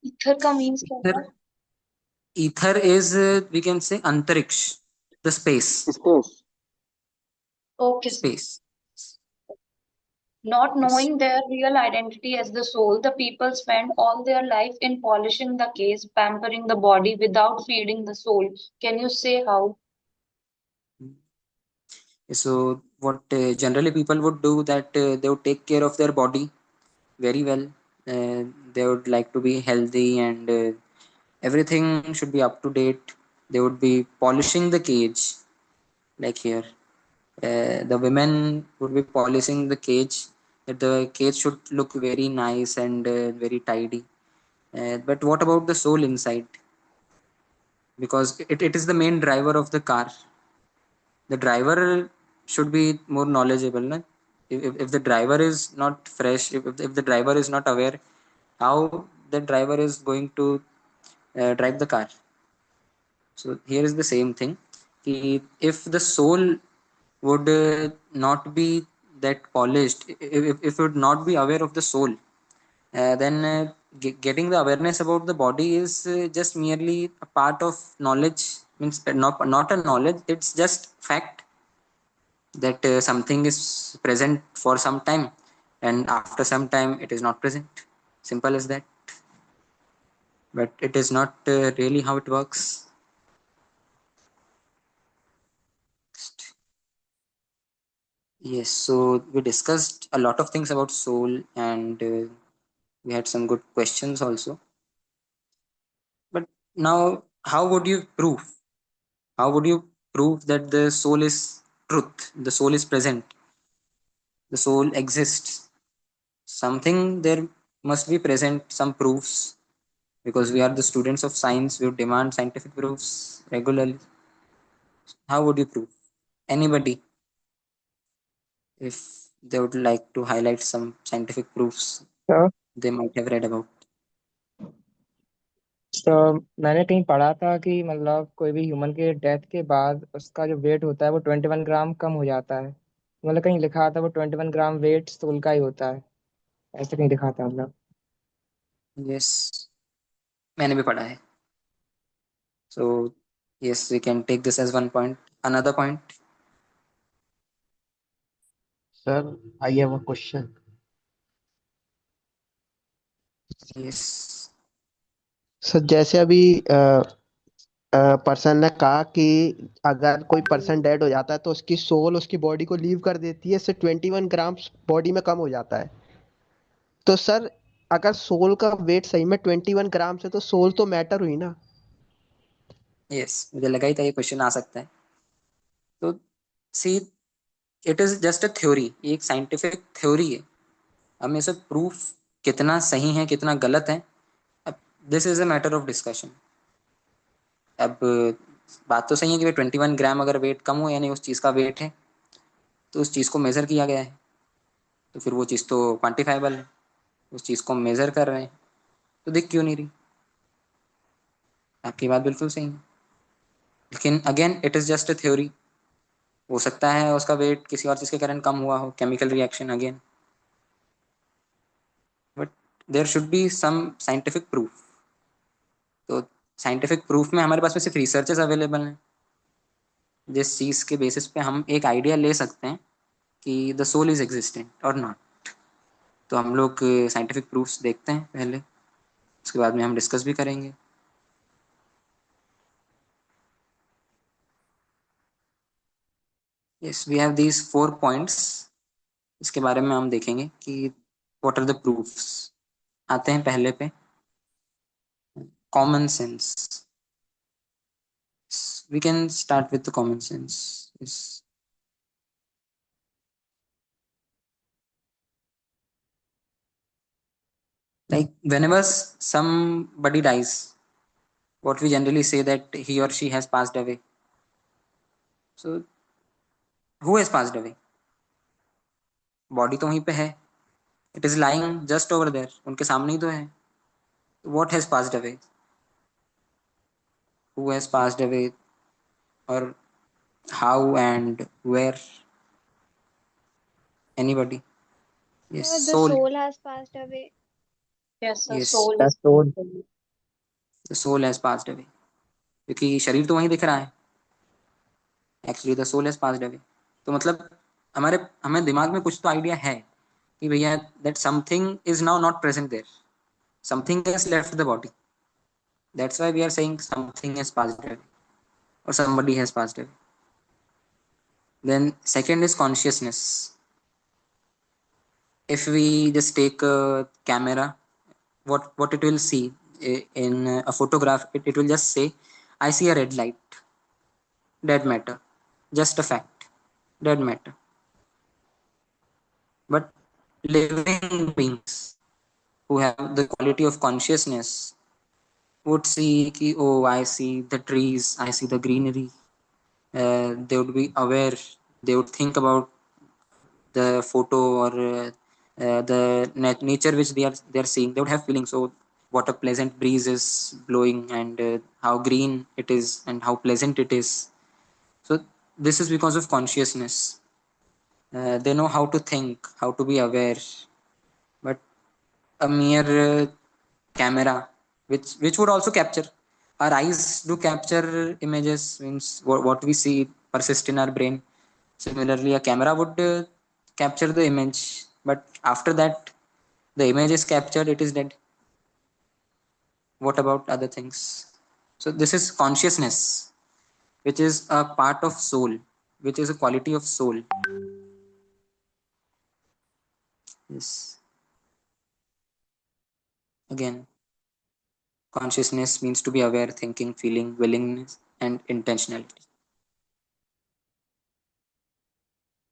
Ether का means क्या था? Ether is we can say antariksh, the space. Okay. Space. Not knowing their real identity as the soul, the people spend all their life in polishing the case, pampering the body without feeding the soul. Can you say how? So what generally people would do that they would take care of their body very well. They would like to be healthy, and everything should be up to date. They would be polishing the cage, like here. The women would be polishing the cage. That the cage should look very nice and very tidy. But what about the soul inside? Because it is the main driver of the car. The driver should be more knowledgeable. Na? If the driver is not fresh, if the driver is not aware, how the driver is going to drive the car? So here is the same thing. If the soul would not be that polished, if it would not be aware of the soul, then getting the awareness about the body is just merely a part of knowledge. Means not a knowledge, it's just fact that something is present for some time, and after some time it is not present. Simple as that. But it is not really how it works. Yes, so we discussed a lot of things about soul, and we had some good questions also. But now, how would you prove? How would you prove that the soul is truth? The soul is present. The soul exists. Something there must be present, some proofs, because we are the students of science. We would demand scientific proofs regularly. How would you prove? Anybody, if they would like to highlight some scientific proofs तो they might have read about. तो मैंने कहीं पढ़ा था कि मतलब कोई भी ह्यूमन के डेथ के बाद उसका जो वेट होता है वो 21 ग्राम कम हो जाता है। मतलब कहीं लिखा था वो 21 ग्राम वेट सोल का ही होता है, ऐसे कहीं लिखा था मतलब। यस, मैंने भी पढ़ा है. So yes, we can take this as one point. Another point. Sir, I have a question. Yes. Sir जैसे अभी पर्सन ने कहा कि अगर कोई पर्सन डेड हो जाता है तो उसकी सोल उसकी बॉडी को लीव कर देती है, इससे 21 ग्राम बॉडी में कम हो जाता है। तो सर अगर सोल का वेट सही में 21 ग्राम से, तो सोल तो मैटर हुई ना। Yes, मुझे लगा ही था ये क्वेश्चन आ सकता है. तो see, it is just a theory. ये एक साइंटिफिक थ्योरी है. हमें सब प्रूफ कितना सही है कितना गलत है, अब this is a matter of discussion. अब बात तो सही है कि 21 ग्राम अगर वेट कम हो, यानी उस चीज़ का वेट है, तो उस चीज़ को मेज़र किया गया है, तो फिर वो चीज़ तो क्वान्टिफाइबल है. उस चीज़ को मेज़र कर रहे हैं, तो दिख क्यों नहीं रही? आपकी बात बिल्कुल सही है, लेकिन again it is just a theory. हो सकता है उसका वेट किसी और चीज़ के कारण कम हुआ हो, chemical reaction again, but there should be some scientific proof. तो साइंटिफिक प्रूफ में हमारे पास में सिर्फ रिसर्चेस अवेलेबल हैं, जिस चीज़ के बेसिस पे हम एक आइडिया ले सकते हैं कि द सोल इज एग्जिस्टेंट और नॉट. तो हम लोग साइंटिफिक प्रूफ्स देखते हैं पहले, उसके बाद में हम डिस्कस भी करेंगे. Yes, we have these 4 points. इसके बारे में हम देखेंगे कि व्हाट आर द प्रूफ्स. आते हैं पहले पे, common sense. We can start with the common sense. Yes. Like whenever somebody dies, what we generally say that he or she has passed away. So who has passed away? Body तो वहीं पे है. It is lying just over there. उनके सामने ही तो है. What has passed away? Who has passed away? Or how and where? Anybody? Yes, The soul. soul has passed away. Yes, the Yes, soul That's is all. the soul has passed away. क्योंकि शरीर तो वहीं दिख रहा है. Actually the soul has passed away. तो मतलब हमें दिमाग में कुछ तो आइडिया है कि भैया that something is now not present there, something has left the body. That's why we are saying something has passed away और somebody has passed away. Then second is consciousness. If we just take a camera, what it will see in a photograph, it will just say, I see a red light, dead matter, just a fact, dead matter. But living beings who have the quality of consciousness would see ki, oh, I see the trees, I see the greenery. They would be aware. They would think about the photo or the nature which they are seeing. They would have feelings. So what a pleasant breeze is blowing, and how green it is, and how pleasant it is. So this is because of consciousness. They know how to think, how to be aware. But a mere camera, which would also capture, our eyes do capture images, means what we see persist in our brain. Similarly a camera would capture the image, but after that the image is captured, it is dead. What about other things? So this is consciousness, which is a part of soul, which is a quality of soul. Yes, again, consciousness means to be aware, thinking, feeling, willingness, and intentionality.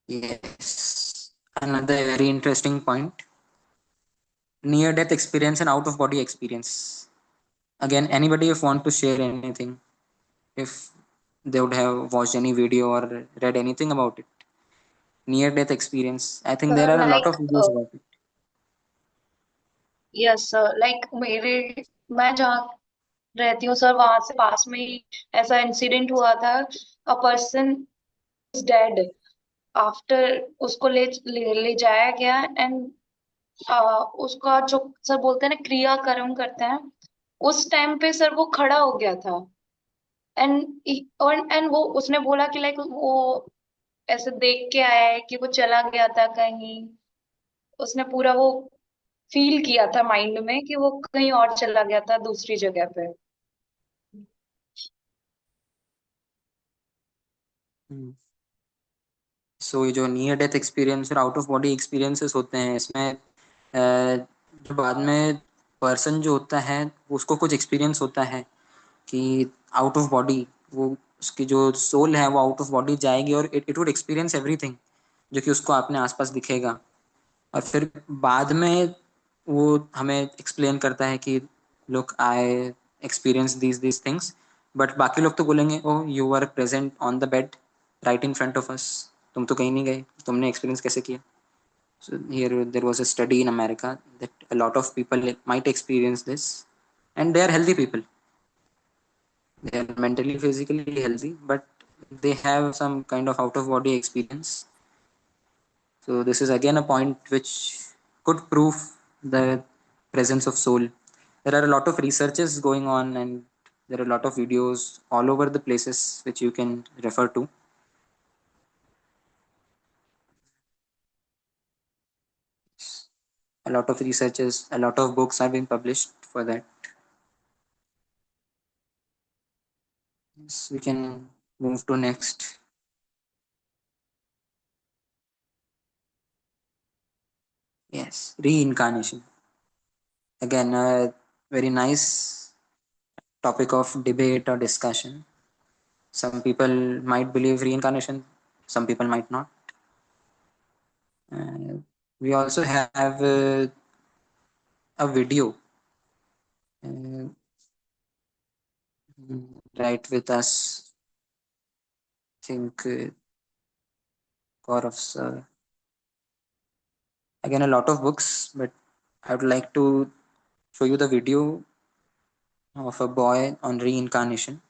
Yes, another very interesting point: near death experience and out of body experience. Again, anybody if want to share anything, if they would have watched any video or read anything about it, near death experience. I think there Sir, are a lot like, of videos about it. Yes sir, like मैं जहाँ रहती हूँ sir, वहां से पास में ही ऐसा incident हुआ था. A person is dead after, उसको ले जाया गया, एंड उसका जो सर बोलते हैं ना, क्रियाकर्म करते हैं, उस टाइम पे सर वो खड़ा हो गया था. एंड वो उसने बोला कि लाइक वो ऐसे देख के आया है कि वो चला गया था कहीं. उसने पूरा वो फील किया था माइंड में कि वो कहीं और चला गया था दूसरी जगह पे. सो ये जो नियर डेथ एक्सपीरियंस और आउट ऑफ बॉडी एक्सपीरियंसेस होते हैं, इसमें जो बाद में पर्सन जो होता है उसको कुछ एक्सपीरियंस होता है कि आउट ऑफ बॉडी, वो उसकी जो सोल है वो आउट ऑफ बॉडी जाएगी और इट वुड एक्सपीरियंस एवरीथिंग जो कि उसको अपने आसपास दिखेगा. और फिर बाद में वो हमें एक्सप्लेन करता है कि look I experience these things, but बाकी लोग तो बोलेंगे oh you are present on the bed right in front of us, तुम तो कहीं नहीं गए, तुमने एक्सपीरियंस कैसे किया? So here there was a study in America that a lot of people might experience this, and they are healthy people. They are mentally, physically healthy, but they have some kind of out of body experience. So this is again a point which could prove the presence of soul. There are a lot of researches going on, and there are a lot of videos all over the places which you can refer to. A lot of researches, a lot of books are being published for that. Yes, we can move to next. Yes, reincarnation. Again, a very nice topic of debate or discussion. Some people might believe reincarnation, some people might not. Uh, we also have a video uh, right with us. I think Gaurav sir. Again, a lot of books, but I would like to show you the video of a boy on reincarnation.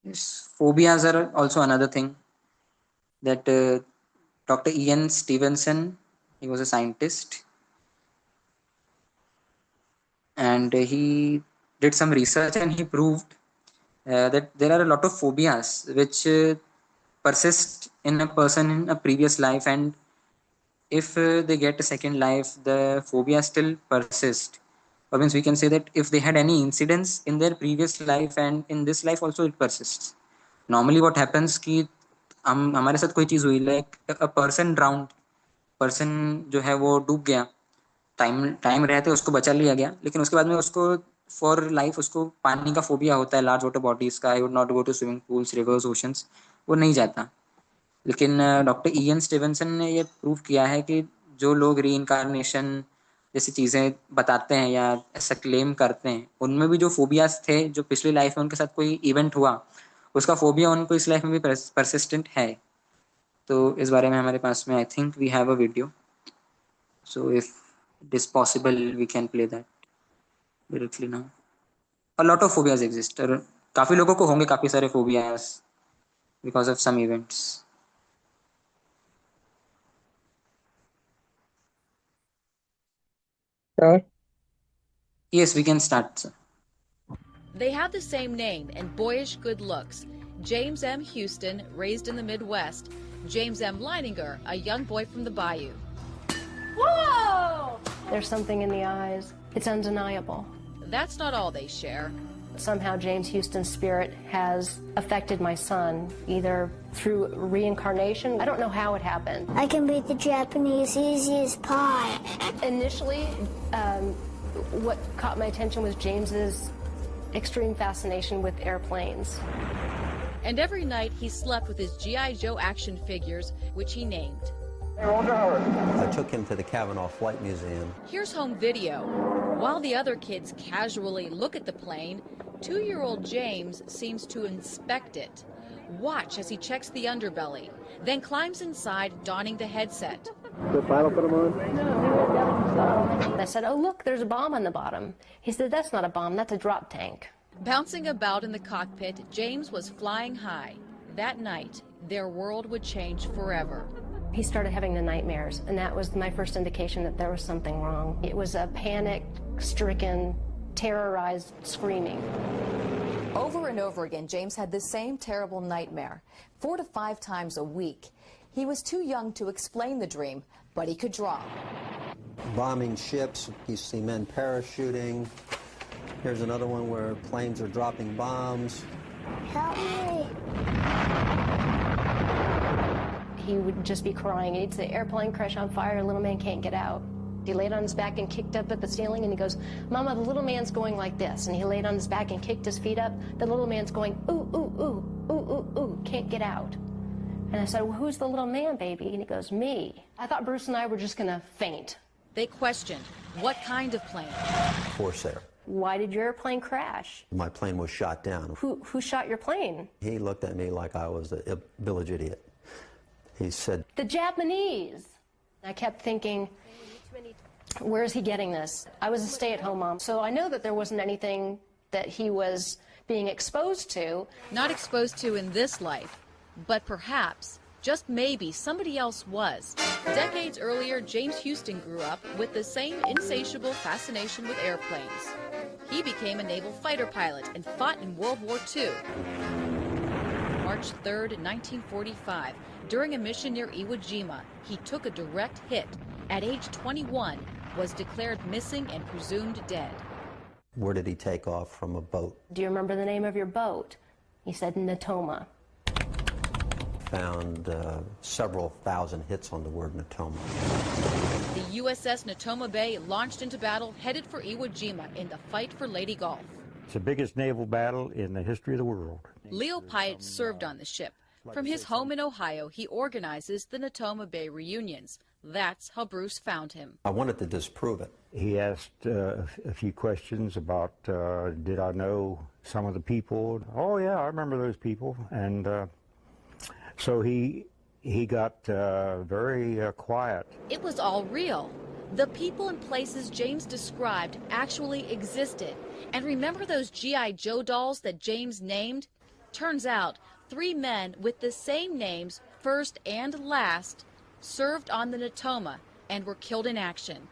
Yes, phobias are also another thing that Dr. Ian Stevenson, he was a scientist, and he did some research and he proved that there are a lot of phobias which persist in a person in a previous life, and if they get a second life, the phobia still persist. Or means we can say that if they had any incidents in their previous life and in this life also it persists. Normally what happens कि हम हमारे साथ कोई चीज़ हुई, like a person drowned, person जो है वो डूब गया, टाइम टाइम रहते उसको बचा लिया गया, लेकिन उसके बाद में उसको फॉर लाइफ उसको पानी का फोबिया होता है, लार्ज वाटर बॉडीज का, I would not go to swimming pools, rivers, oceans, वो नहीं जाता. लेकिन डॉक्टर इयन स्टीवेंसन ने ये प्रूव किया है कि जो लोग री इनकारनेशन जैसी चीज़ें बताते हैं या ऐसा क्लेम करते हैं, उनमें भी जो फोबियाज थे जो पिछली लाइफ में उनके साथ कोई इवेंट हुआ, उसका फोबिया उनको इस लाइफ में भी परसिस्टेंट है. तो इस बारे में हमारे पास में I think we have a video, so if it is possible we can play that directly now. A lot of phobias exist, और काफ़ी लोगों को होंगे काफ़ी सारे phobias because of some events. Sir Yes, we can start, sir. They have the same name and boyish good looks. James M. Houston, raised in the Midwest. James M. Leininger, a young boy from the Bayou. Whoa! There's something in the eyes. It's undeniable. That's not all they share. Somehow James Houston's spirit has affected my son, either through reincarnation. I don't know how it happened. I can read the Japanese easy as pie. Initially, what caught my attention was James's extreme fascination with airplanes. And every night he slept with his G.I. Joe action figures, which he named. I took him to the Kavanaugh Flight Museum. Here's home video. While the other kids casually look at the plane, 2-year-old James seems to inspect it. Watch as he checks the underbelly, then climbs inside, donning the headset. The pilot put him on? I said, oh, look, there's a bomb on the bottom. He said, that's not a bomb, that's a drop tank. Bouncing about in the cockpit, James was flying high. That night, their world would change forever. He started having the nightmares, and that was my first indication that there was something wrong. It was a panic-stricken, terrorized screaming. Over and over again, James had the same terrible nightmare, 4 to 5 times a week. He was too young to explain the dream, but he could draw. Bombing ships, you see men parachuting. Here's another one where planes are dropping bombs. Help me. He would just be crying. He'd say, airplane crash on fire, little man can't get out. He laid on his back and kicked up at the ceiling, and he goes, Mama, the little man's going like this. And he laid on his back and kicked his feet up. The little man's going, ooh, ooh, ooh, ooh, ooh, ooh, can't get out. And I said, well, who's the little man, baby? And he goes, me. I thought Bruce and I were just going to faint. They questioned, what kind of plane? Corsair. Why did your airplane crash? My plane was shot down. Who shot your plane? He looked at me like I was a village idiot. He said, The Japanese. I kept thinking, where is he getting this? I was a stay-at-home mom, so I know that there wasn't anything that he was being exposed to. Not exposed to in this life, but perhaps, just maybe, somebody else was. Decades earlier, James Houston grew up with the same insatiable fascination with airplanes. He became a naval fighter pilot and fought in World War II. March 3rd, 1945, during a mission near Iwo Jima, he took a direct hit. At age 21, was declared missing and presumed dead. where did he take off from a boat? Do you remember the name of your boat? He said Natoma. Found several thousand hits on the word Natoma. The USS Natoma Bay launched into battle, headed for Iwo Jima in the fight for Leyte Gulf. It's the biggest naval battle in the history of the world. Leo Pyatt served on the ship. From his home in Ohio, he organizes the Natoma Bay reunions. That's how Bruce found him. I wanted to disprove it. He asked a few questions about, did I know some of the people? Oh, yeah, I remember those people. And so he got very quiet. It was all real. The people and places James described actually existed. And remember those G.I. Joe dolls that James named? Turns out 3 men with the same names, first and last, served on the Natoma and were killed in action.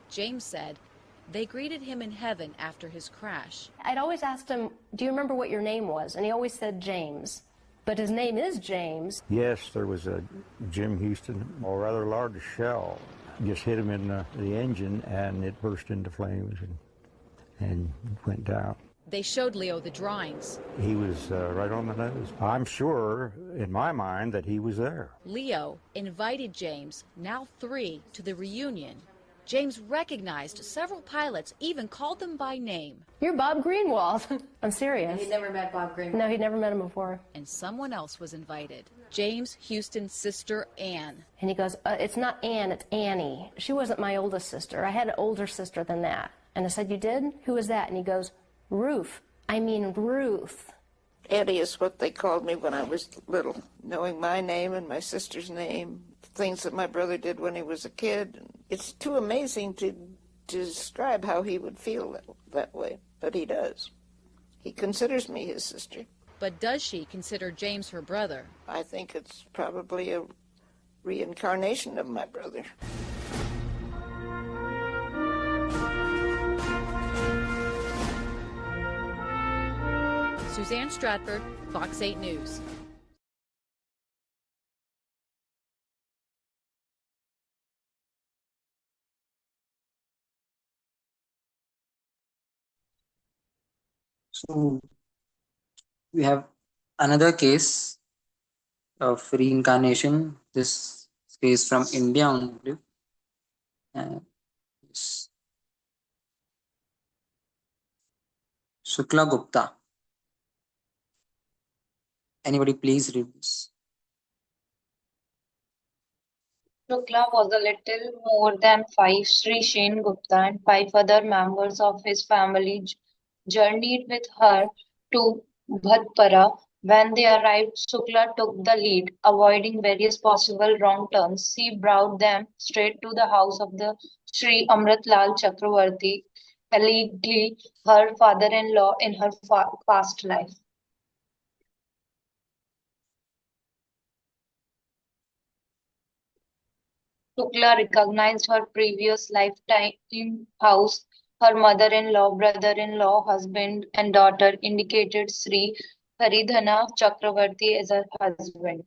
James said they greeted him in heaven after his crash. I'd always asked him, do you remember what your name was? And he always said James. But his name is James. Yes, there was a Jim Houston, a rather large shell, just hit him in the engine, and it burst into flames and went down. They showed Leo the drawings. He was right on the nose. I'm sure, in my mind, that he was there. Leo invited James, now 3, to the reunion. James recognized several pilots, even called them by name. You're Bob Greenwald. I'm serious. He'd never met Bob Greenwald. No, he'd never met him before. And someone else was invited. James Houston's sister, Ann. And he goes, it's not Ann, it's Annie. She wasn't my oldest sister. I had an older sister than that. And I said, you did? Who was that? And he goes, Ruth. I mean Ruth. Annie is what they called me when I was little, knowing my name and my sister's name, things that my brother did when he was a kid. It's too amazing to describe how he would feel that way, but he does. He considers me his sister. But does she consider James her brother? I think it's probably a reincarnation of my brother. Suzanne Stratford, Fox 8 News. So we have another case of reincarnation. This case from India only. Yes. Shukla Gupta. Anybody please read this? Shukla was a little more than 5. Sri Shen Gupta and 5 other members of his family journeyed with her to Bhatpara. When they arrived, Shukla took the lead, avoiding various possible wrong turns. She brought them straight to the house of the Sri Amritlal Chakravarti, allegedly her father-in-law in her past life. Shukla recognized her previous lifetime house. Her mother-in-law, brother-in-law, husband, and daughter indicated Sri Haridhana Chakravarti as her husband.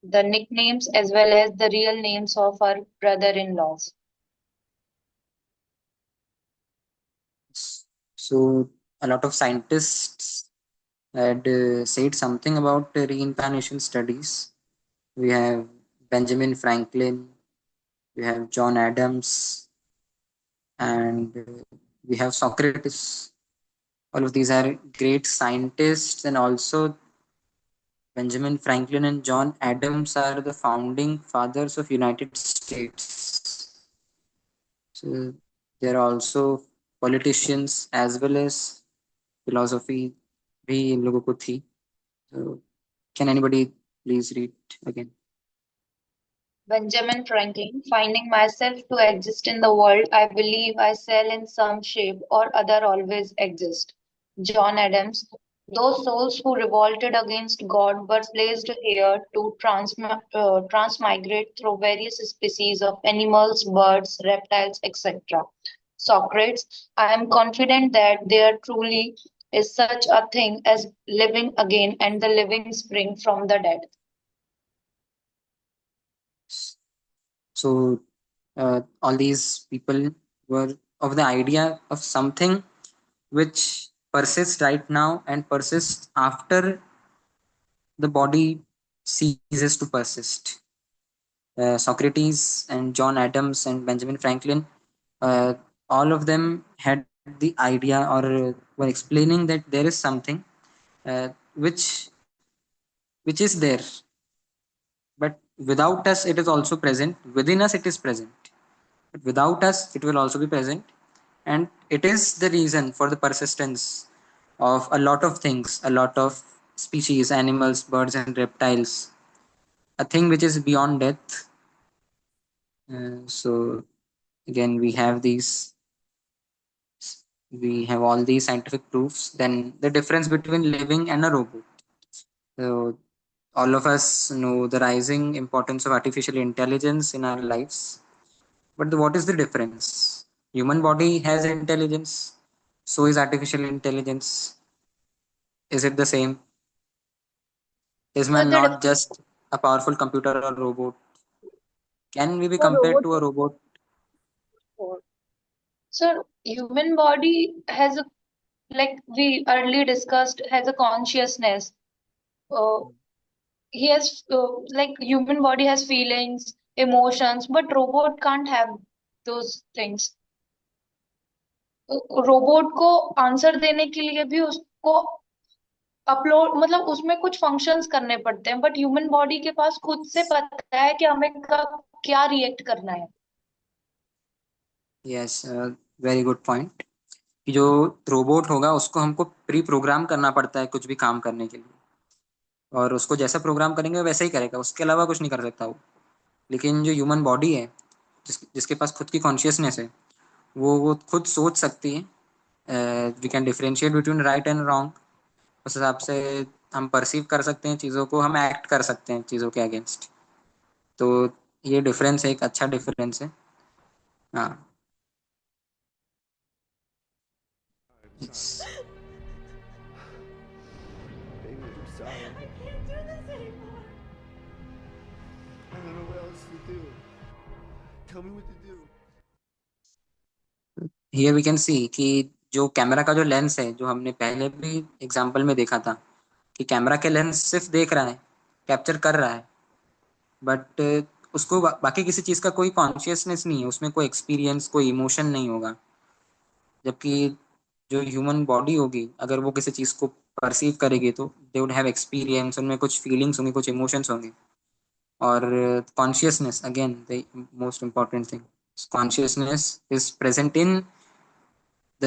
The nicknames as well as the real names of her brother-in-laws. So a lot of scientists had said something about reincarnation studies. We have Benjamin Franklin, we have John Adams, and we have Socrates. All of these are great scientists, and also Benjamin Franklin and John Adams are the founding fathers of United States. So they're also politicians as well as philosophy भी इन लोगों को थी. So can anybody please read again? Benjamin Franklin, finding myself to exist in the world, I believe I shall in some shape or other always exist. John Adams, those souls who revolted against God were placed here to transmigrate through various species of animals, birds, reptiles, etc. Socrates, I am confident that there truly is such a thing as living again and the living spring from the dead. So all these people were of the idea of something which persists right now and persists after the body ceases to persist. Socrates and John Adams and Benjamin Franklin, all of them had the idea or were explaining that there is something uh, which which is there, but without us it is also present. Within us it is present, but without us it will also be present, and it is the reason for the persistence of a lot of things, a lot of species, animals, birds, and reptiles. A thing which is beyond death. So again, we have all these scientific proofs. Then the difference between living and a robot. So all of us know the rising importance of artificial intelligence in our lives. But what is the difference? Human body has intelligence, so is artificial intelligence. Is it the same? Is So man the not just a powerful computer or robot? Can we be For compared robot, to a robot? so human body has a, like we earlier discussed, has a consciousness. Uh, he has like human body has feelings, emotions, but robot can't have those things. Robot को answer देने के लिए भी उसको upload मतलब उसमें कुछ functions करने पड़ते हैं, बट ह्यूमन बॉडी के पास खुद से पता है कि हमें क्या रिएक्ट करना है. Yes, very good point. कि जो रोबोट होगा उसको हमको प्री प्रोग्राम करना पड़ता है कुछ भी काम करने के लिए, और उसको जैसा प्रोग्राम करेंगे वैसा ही करेगा, उसके अलावा कुछ नहीं कर सकता वो. लेकिन जो ह्यूमन बॉडी है, जिसके पास खुद की कॉन्शियसनेस है, वो खुद सोच सकती है. We can differentiate between right and wrong. उस हिसाब से हम परसीव कर सकते हैं चीज़ों को, हम एक्ट कर सकते हैं चीज़ों के अगेंस्ट. तो ये डिफरेंस है, एक अच्छा डिफरेंस है. हाँ. Yes. Baby, I'm sorry. I can't do this anymore. I don't know what else to do. Tell me what to do. Here we can see कि जो कैमरा का जो लेंस है, जो हमने पहले भी एग्जांपल में देखा था कि कैमरा के लेंस सिर्फ देख रहा है, कैप्चर कर रहा है, बट उसको बाकी किसी चीज़ का कोई कॉन्शियसनेस नहीं है, उसमें कोई एक्सपीरियंस, कोई इमोशन नहीं होगा। जबकि जो ह्यूमन बॉडी होगी, अगर वो किसी चीज़ को परसीव करेगी तो दे वुड हैव एक्सपीरियंस, उनमें कुछ फीलिंग्स होंगी, कुछ इमोशंस होंगे। और consciousness, again the most important thing, consciousness is present in the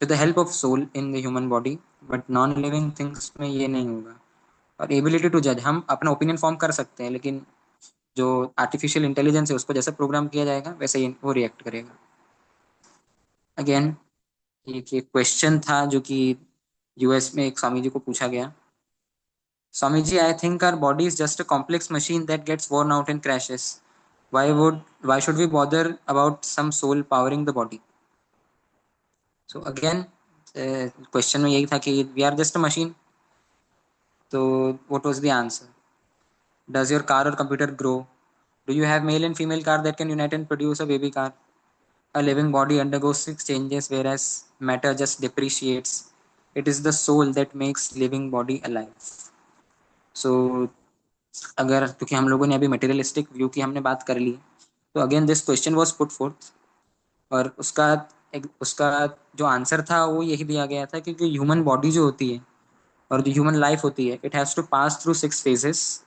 with the help of soul in the human body, but non living things में ये नहीं होगा। और एबिलिटी टू जज, हम अपना ओपिनियन फॉर्म कर सकते हैं, लेकिन जो आर्टिफिशियल इंटेलिजेंस है उसको जैसे प्रोग्राम किया जाएगा वैसे ही वो रिएक्ट करेगा। अगेन एक क्वेश्चन था जो कि यूएस में एक स्वामी जी को पूछा गया, Swami ji, I think our body is just a complex machine that gets worn out and crashes. Why should we bother about some soul powering the body? So again, question में यही था कि we are just a machine. तो what was the answer? Does your car or computer grow? Do you have male and female car that can unite and produce a baby car? A living body undergoes 6 changes, whereas matter just depreciates. It is the soul that makes living body alive. So अगर, क्योंकि हम लोगों ने अभी materialistic view की हमने बात कर ली, तो again this question was put fourth, और उसका जो आंसर था वो यही दिया गया था, क्योंकि ह्यूमन बॉडी जो होती है और जो ह्यूमन लाइफ होती है, it has to pass through 6 phases,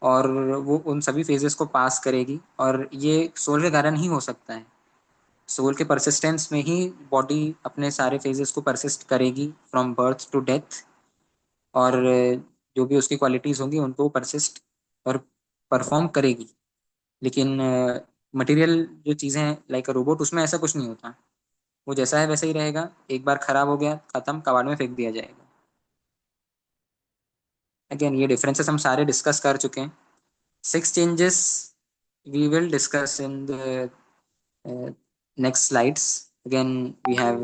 और वो उन सभी फेजेस को पास करेगी, और ये सोल के कारण ही हो सकता है। सोल के परसिस्टेंस में ही बॉडी अपने सारे फेजेस को परसिस्ट करेगी फ्रॉम बर्थ टू डेथ, और जो भी उसकी क्वालिटीज़ होंगी उनको परसिस्ट और परफॉर्म करेगी। लेकिन मटेरियल जो चीज़ें हैं लाइक अ रोबोट, उसमें ऐसा कुछ नहीं होता, वो जैसा है वैसा ही रहेगा, एक बार खराब हो गया खत्म, कबाड़ में फेंक दिया जाएगा। अगेन ये डिफरेंसेस हम सारे डिस्कस कर चुके हैं। 6 changes we will discuss in the next slides. Again we have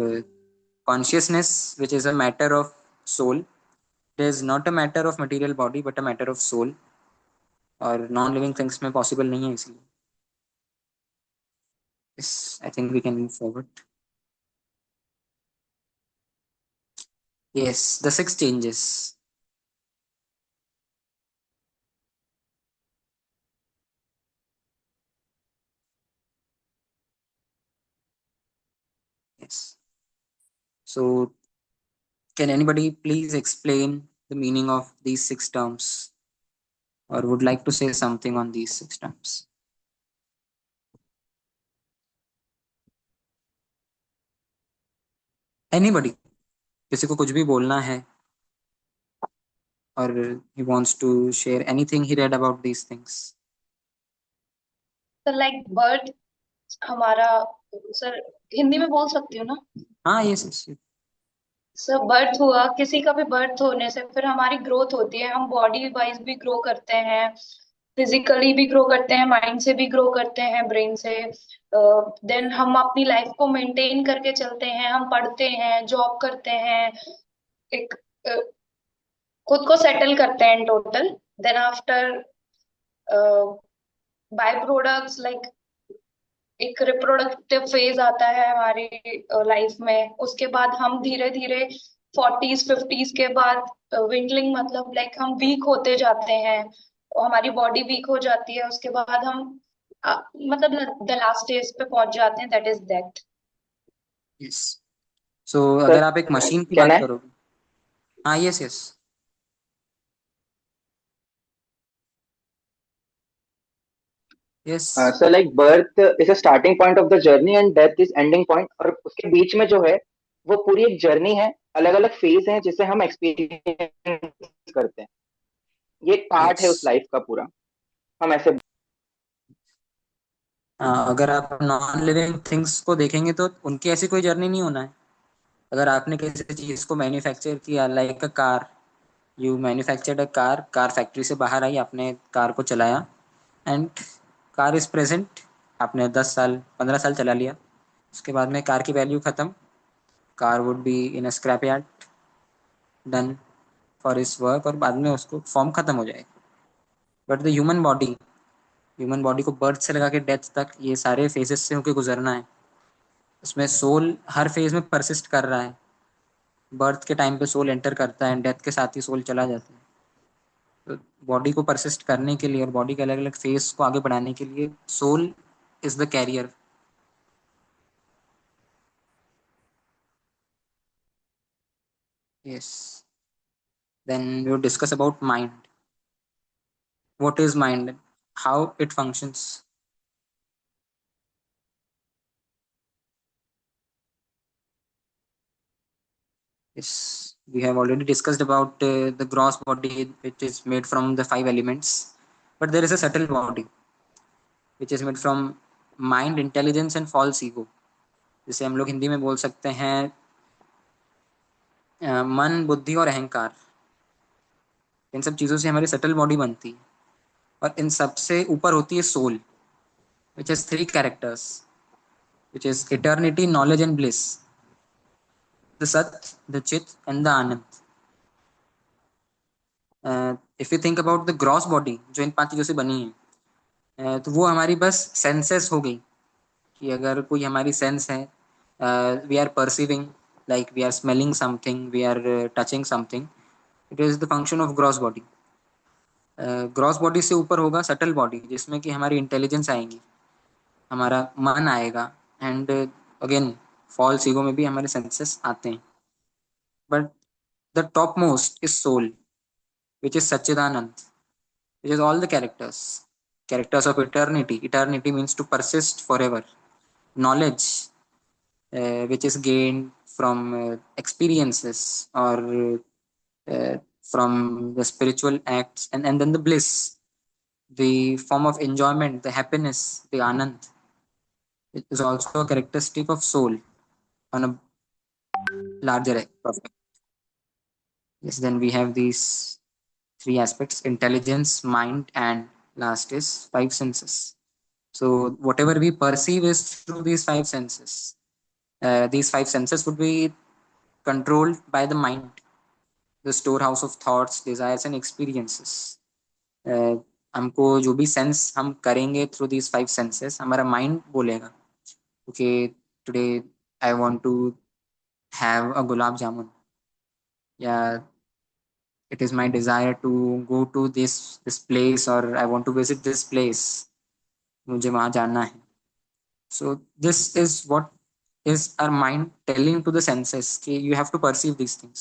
consciousness, which is a matter of soul. It is not a matter of material body but a matter of soul, और non living things में possible नहीं है, इसलिए yes, I think we can move forward. Yes, the 6 changes. Yes. So can anybody please explain the meaning of these 6 terms, or would like to say something on these 6 terms? Anybody? किसी को कुछ भी बोलना है, or he wants to share anything he read about these things? So like birth, हमारा sir Hindi में बोल सकती हूँ ना? हाँ, yes, yes. सर बर्थ हुआ, किसी का भी बर्थ होने से फिर हमारी ग्रोथ होती है, हम बॉडी वाइज भी ग्रो करते हैं, फिजिकली भी ग्रो करते हैं, माइंड से भी ग्रो करते हैं, ब्रेन से। देन हम अपनी लाइफ को मेंटेन करके चलते हैं, हम पढ़ते हैं, जॉब करते हैं, एक खुद को सेटल करते हैं total. Then after by products like एक रिप्रोडक्टिव फेज आता है हमारी लाइफ में। उसके बाद हम धीरे धीरे 40s 50s के बाद विंकलिंग, मतलब लाइक हम वीक होते जाते हैं, हमारी बॉडी वीक हो जाती है। उसके बाद हम मतलब द लास्ट स्टेज पे पहुंच जाते हैं, that is death. Yes. So अगर आप एक मशीन की Can बात I? करोगे, हाँ, yes, yes. Yes. So like birth is a starting point of the journey and death is ending point, और उसके बीच में जो है वो पूरी एक जर्नी है, अलग अलग फेज हैं जिसे हम एक्सपीरियंस करते हैं। ये एक पार्ट है उस लाइफ का पूरा, हम ऐसे। अगर आप नॉन लिविंग थिंग्स को देखेंगे तो उनकी ऐसी कोई जर्नी नहीं होना है। अगर आपने किसी चीज़ को मैन्युफैक्चर किया, like a car, you manufactured a car, car factory से बाहर आई, आपने कार को चलाया, एंड कार इज प्रेजेंट, आपने 10 साल 15 साल चला लिया, उसके बाद में कार की वैल्यू ख़त्म, car would be in a scrap yard done for his work, और बाद में उसको फॉर्म खत्म हो जाएगा. बट द ह्यूमन बॉडी को बर्थ से लगा के डेथ तक ये सारे फेजेस से होके गुजरना है. उसमें सोल हर फेज में परसिस्ट कर रहा है. बर्थ के टाइम पे सोल एंटर करता है, डेथ के साथ ही सोल चला जाता है. तो बॉडी को परसिस्ट करने के लिए और बॉडी के अलग अलग फेज को आगे बढ़ाने के लिए soul is the carrier. Yes. Then we will discuss about mind. What is mind, how it functions. Yes, we have already discussed about the gross body, which is made from the five elements. But there is a subtle body, which is made from mind, intelligence and false ego. जिसे हम लोग हिंदी में बोल सकते हैं मन, बुद्धि और अहंकार. इन सब चीज़ों से हमारी सटल बॉडी बनती है. और इन सब से ऊपर होती है soul, which has three characters, which is eternity, knowledge and bliss. The Sat, the Chit and the Anand. If you think about the gross body जो इन पांच चीज़ों से बनी है, तो वो हमारी बस सेंसेस हो गई. कि अगर कोई हमारी सेंस है, we are perceiving, like we are smelling something, we are touching something, it is the function of gross body. Gross body से ऊपर होगा सटल बॉडी, जिसमें कि हमारी इंटेलिजेंस आएंगी, हमारा मन आएगा, एंड अगेन फॉल्स ईगो में भी हमारे सेंसेस आते हैं. But the top most is soul, which is Satchidanand, which is all the characters. Characters of eternity. Eternity means to persist forever. Knowledge, which is gained from experiences or from the spiritual acts. And then the bliss, the form of enjoyment, the happiness, the Anand. It is also a characteristic of soul on a larger aspect. Yes, then we have these three aspects: intelligence, mind, and last is five senses. So whatever we perceive is through these five senses. These five senses would be controlled by the mind, the storehouse of thoughts, desires and experiences. हमको जो भी sense हम करेंगे through these five senses, हमारा mind बोलेगा okay today I want to have a gulab jamun, या it is my desire to go to this place, or I want to visit this place, मुझे वहाँ जाना है. So this is what is our mind telling to the senses कि you have to perceive these things.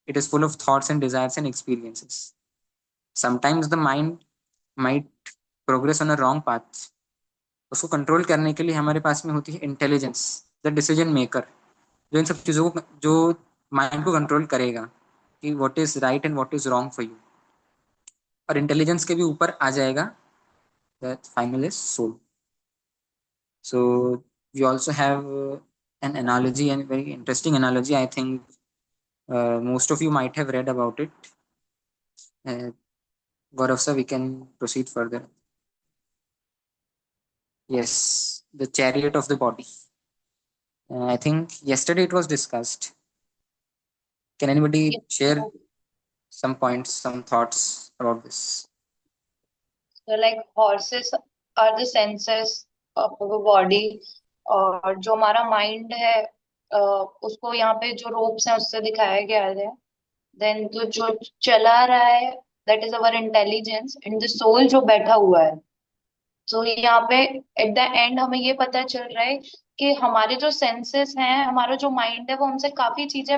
It is full of thoughts and desires and experiences. Sometimes the mind might progress on a wrong path. उसको control करने के लिए हमारे पास में होती है इंटेलिजेंस, द डिसीजन मेकर, जो इन सब चीज़ों को, जो माइंड को कंट्रोल करेगा कि what is right and what is wrong for you. और इंटेलिजेंस के भी ऊपर आ जाएगा that final is soul. So we also have an analogy, and very interesting analogy. I think most of you might have read about it. Gaurav sir, we can proceed further. Yes, the chariot of the body. I think yesterday it was discussed. Can anybody share some points, some thoughts about this? So like horses are the senses of our body, और जो हमारा mind है उसको यहाँ पे जो ropes हैं उससे दिखाया गया है. देन तो जो चला रहा है that is our intelligence, and the soul जो बैठा हुआ है. सो यहाँ पे एट द एंड हमें ये पता चल रहा है कि हमारे जो सेंसेस हैं, हमारा जो माइंड है, वो हमसे काफी चीजें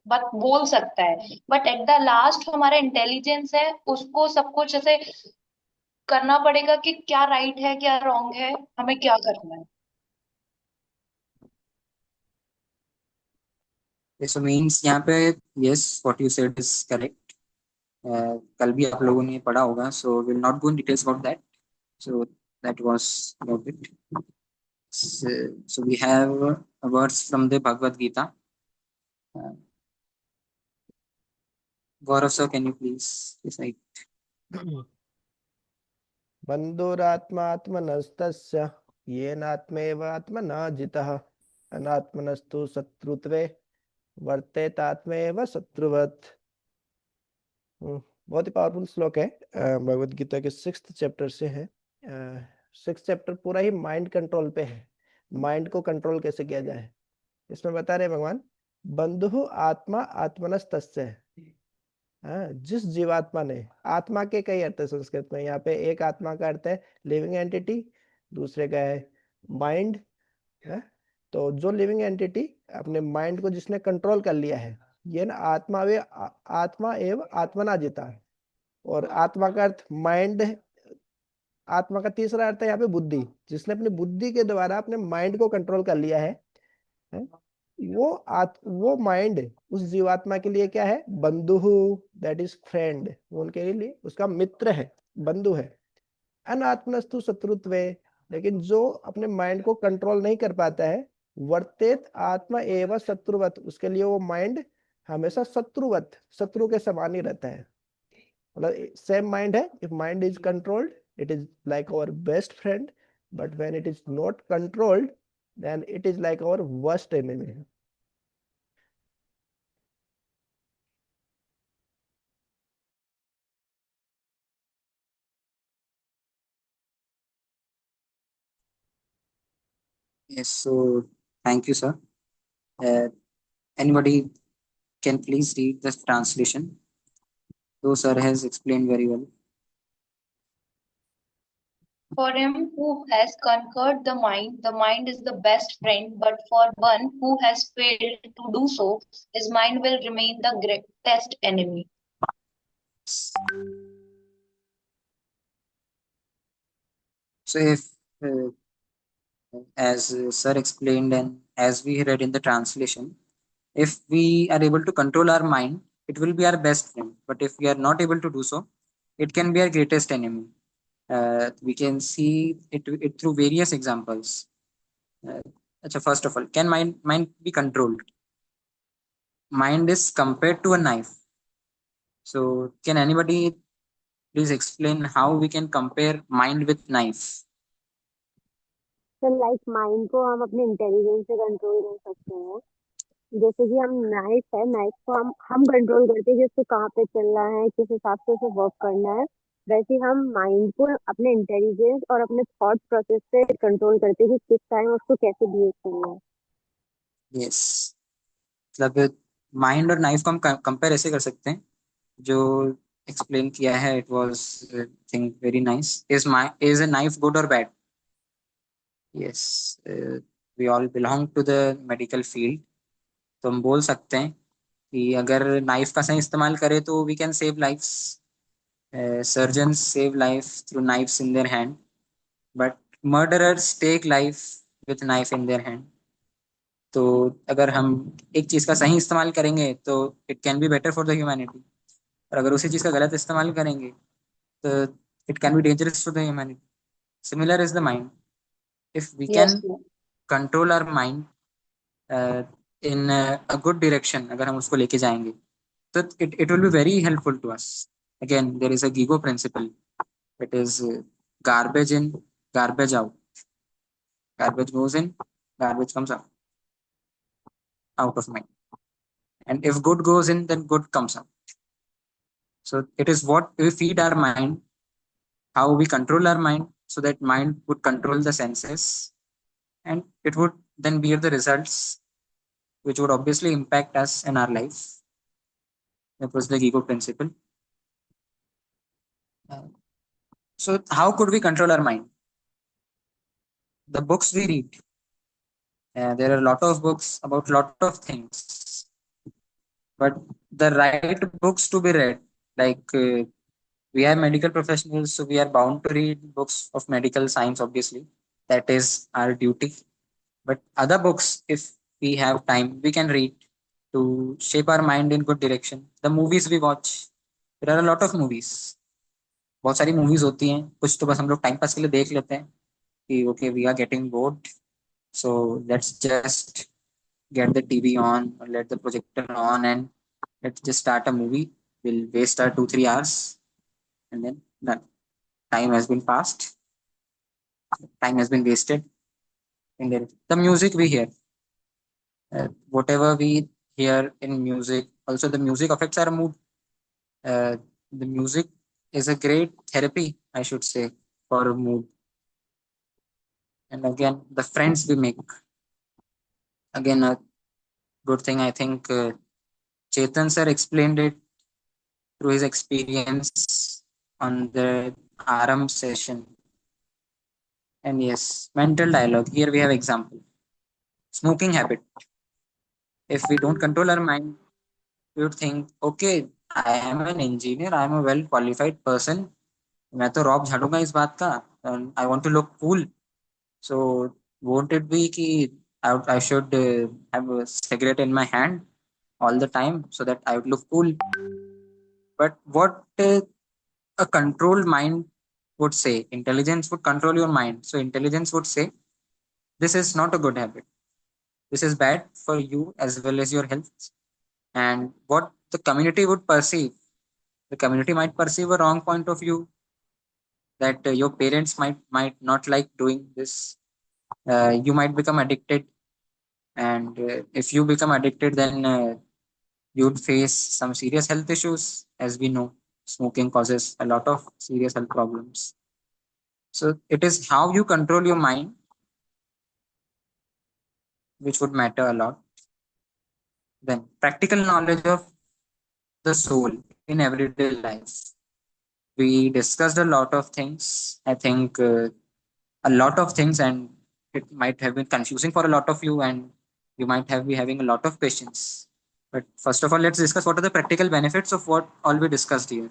बात बोल सकता है, बट एट द लास्ट हमारा इंटेलिजेंस है, उसको सब कुछ ऐसे करना पड़ेगा कि क्या राइट है क्या रॉन्ग है, हमें क्या करना है. So means यहाँ पे yes, what you said is correct. कल भी आप लोगों ने पढ़ा होगा, so we'll not go in details about that. So that was about it. So we have a verse from the Bhagavad Gita. Gaurav sir, can you please recite? बन्धुरात्मात्मनस्तस्य येनात्मेव आत्मना जितः अनात्मनस्तु शत्रुत्वे वर्तेतात्मेव शत्रुवत्। बहुत ही पावरफुल श्लोक है, भगवत गीता के 6th चैप्टर से है। 6th chapter पूरा ही mind control पे है, माइंड को कंट्रोल कैसे किया जाए। इसमें बता रहे भगवान, बंधु आत्मा आत्मनस्तस्य। जिस जीवात्मा ने, आत्मा के कई अर्थ है संस्कृत में, यहाँ पे एक आत्मा का अर्थ है लिविंग एंटिटी, दूसरे का है माइंड। तो जो लिविंग एंटिटी अपने माइंड को जिसने कंट्रोल कर लिया है, ये ना आत्मा एवं आत्मना जीता है। और आत्मा का अर्थ माइंड है। आत्मा का तीसरा अर्थ है यहाँ पे बुद्धि, जिसने अपनी बुद्धि के द्वारा अपने माइंड को कंट्रोल कर लिया है। वो माइंड उस जीवात्मा के लिए क्या है, बंधु, दैट इज फ्रेंड, उनके लिए उसका मित्र है, बंधु है। अनात्मनस्तु शत्रुत्वे, लेकिन जो अपने माइंड को कंट्रोल नहीं कर पाता है, वर्तेत आत्मा एवं शत्रुवत, उसके लिए वो माइंड हमेशा शत्रुवत, शत्रु के समान ही रहता है। मतलब सेम माइंड है, if mind is controlled it is like our best friend, but when it is not controlled, then it is like our worst enemy. Yes, so thank you, sir. Anybody can please read the translation, though sir has explained very well. For him who has conquered the mind is the best friend, but for one who has failed to do so, his mind will remain the greatest enemy. So if, as sir explained and as we read in the translation, if we are able to control our mind, it will be our best friend. But if we are not able to do so, it can be our greatest enemy. We can see it through various examples. First of all, can mind be controlled? Mind is compared to a knife. So can anybody please explain how we can compare mind with knife? Sir like mind को हम अपने intelligence से control कर सकते हैं। जैसे कि हम नाइफ है, नाइफ को हम कंट्रोल करते हैं कि उसको कहाँ पे चलना है, किस हिसाब से उसे वर्क करना है। वैसे हम माइंड को अपने इंटेलिजेंस और अपने थॉट प्रोसेस से कंट्रोल करते हैं कि किस टाइम उसको कैसे बिहेव करना है। यस, मतलब माइंड और नाइफ को हम कंपेयर ऐसे कर सकते हैं, जो एक्सप्लेन किया है, it was think very nice. Is a knife good और bad? Yes, we all belong to the medical field, तो हम बोल सकते हैं कि अगर नाइफ का सही इस्तेमाल करें तो we can save lifes. Surgeons save life through knifes in their hand, but murderers take life with knife in their hand. तो अगर हम एक चीज़ का सही इस्तेमाल करेंगे तो it can be better for the humanity, और अगर उसी चीज़ का गलत इस्तेमाल करेंगे तो it can be dangerous for the humanity. Similar is the mind. If we can control our mind in a good direction, अगर हम उसको लेके जाएंगे तो it will be very helpful to us. Again, there is a Gigo principle. It is garbage in, garbage out. Garbage goes in, garbage comes out of mind. And if good goes in, then good comes out. So it is what we feed our mind, how we control our mind, so that mind would control the senses, and it would then bear the results, which would obviously impact us in our life. That was the Gigo principle. So how could we control our mind? The books we read. There are a lot of books about a lot of things, but the right books to be read, like we are medical professionals, so we are bound to read books of medical science, obviously. That is our duty. But other books, if we have time, we can read to shape our mind in good direction. The movies we watch, there are a lot of movies. बहुत सारी movies होती हैं, कुछ तो बस हम लोग time pass के लिए देख लेते हैं कि okay we are getting bored, so let's just get the TV on or let the projector on and let's just start a movie. We'll waste our 2-3 hours and then done. Time has been passed. Time has been wasted. And then the music we hear. Whatever we hear in music, also the music affects our mood. The music is a great therapy, I should say, for mood. And again, the friends we make, again, a good thing. I think Chetan sir explained it through his experience on the Aram session. And yes, mental dialogue. Here we have example. Smoking habit. If we don't control our mind, we would think, okay, I am an engineer, I am a well qualified person. मैं तो Rob झाड़ूंगा इस बात का. I want to look cool. So won't it be कि I should have a cigarette in my hand all the time so that I would look cool. But what a controlled mind would say, intelligence would control your mind. So intelligence would say, this is not a good habit. This is bad for you as well as your health. And what the community would perceive, the community might perceive a wrong point of view, that your parents might not like doing this. You might become addicted, and if you become addicted, then you'd face some serious health issues. As we know, smoking causes a lot of serious health problems. So it is how you control your mind which would matter a lot. Then practical knowledge of the soul in everyday life. We discussed a lot of things. I think a lot of things, and it might have been confusing for a lot of you, and you might have be having a lot of questions. But first of all, let's discuss what are the practical benefits of what all we discussed here.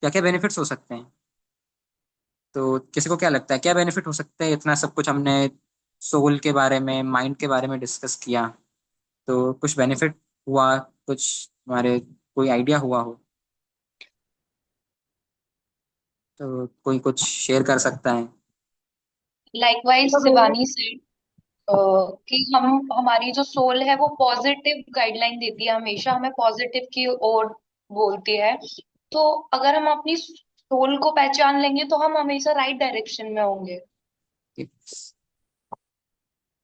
क्या क्या benefits हो सकते हैं? तो किसी को क्या लगता है क्या बेनिफिट हो सकते हैं? इतना सब कुछ हमने सोल के बारे में, माइंड के बारे में डिस्कस किया, तो कुछ बेनिफिट हुआ, कुछ हमारे कोई आइडिया हुआ हो तो कोई कुछ शेयर कर सकता है. Likewise, शिवानी said कि हमारी जो सोल है वो पॉजिटिव गाइडलाइन देती है, हमेशा हमें पॉजिटिव की ओर बोलती है. तो अगर हम अपनी सोल को पहचान लेंगे तो हम हमेशा राइट डायरेक्शन में होंगे.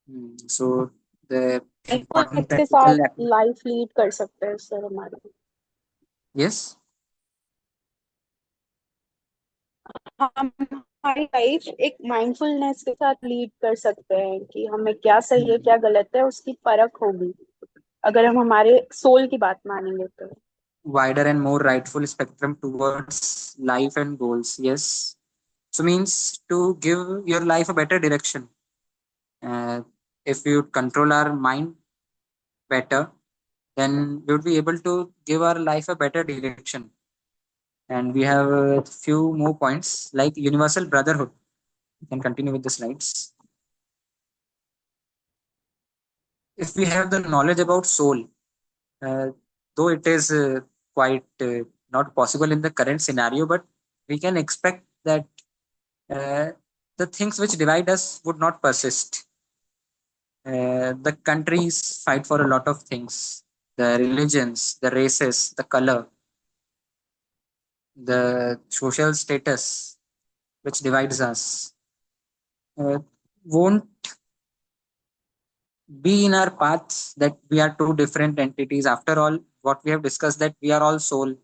सो द इम्पोर्टेंट इसके साथ प्रैक्टिकल. लाइफ लीड कर सकते हैं सर हमारी. यस, हम हमारी लाइफ एक माइंडफुलनेस के साथ लीड कर सकते हैं कि हमें क्या सही है क्या गलत है उसकी परख होगी अगर हम हमारे सोल की बात मानेंगे तो. wider and more rightful spectrum towards life and goals. Yes, so means to give your life a better direction. If you control our mind better, then we would be able to give our life a better direction. And we have a few more points like universal brotherhood. You can continue with the slides. If we have the knowledge about soul, uh, though it is quite not possible in the current scenario, but we can expect that uh, the things which divide us would not persist. The countries fight for a lot of things, the religions, the races, the color, the social status which divides us won't be in our paths, that we are two different entities. After all, what we have discussed, that we are all soul,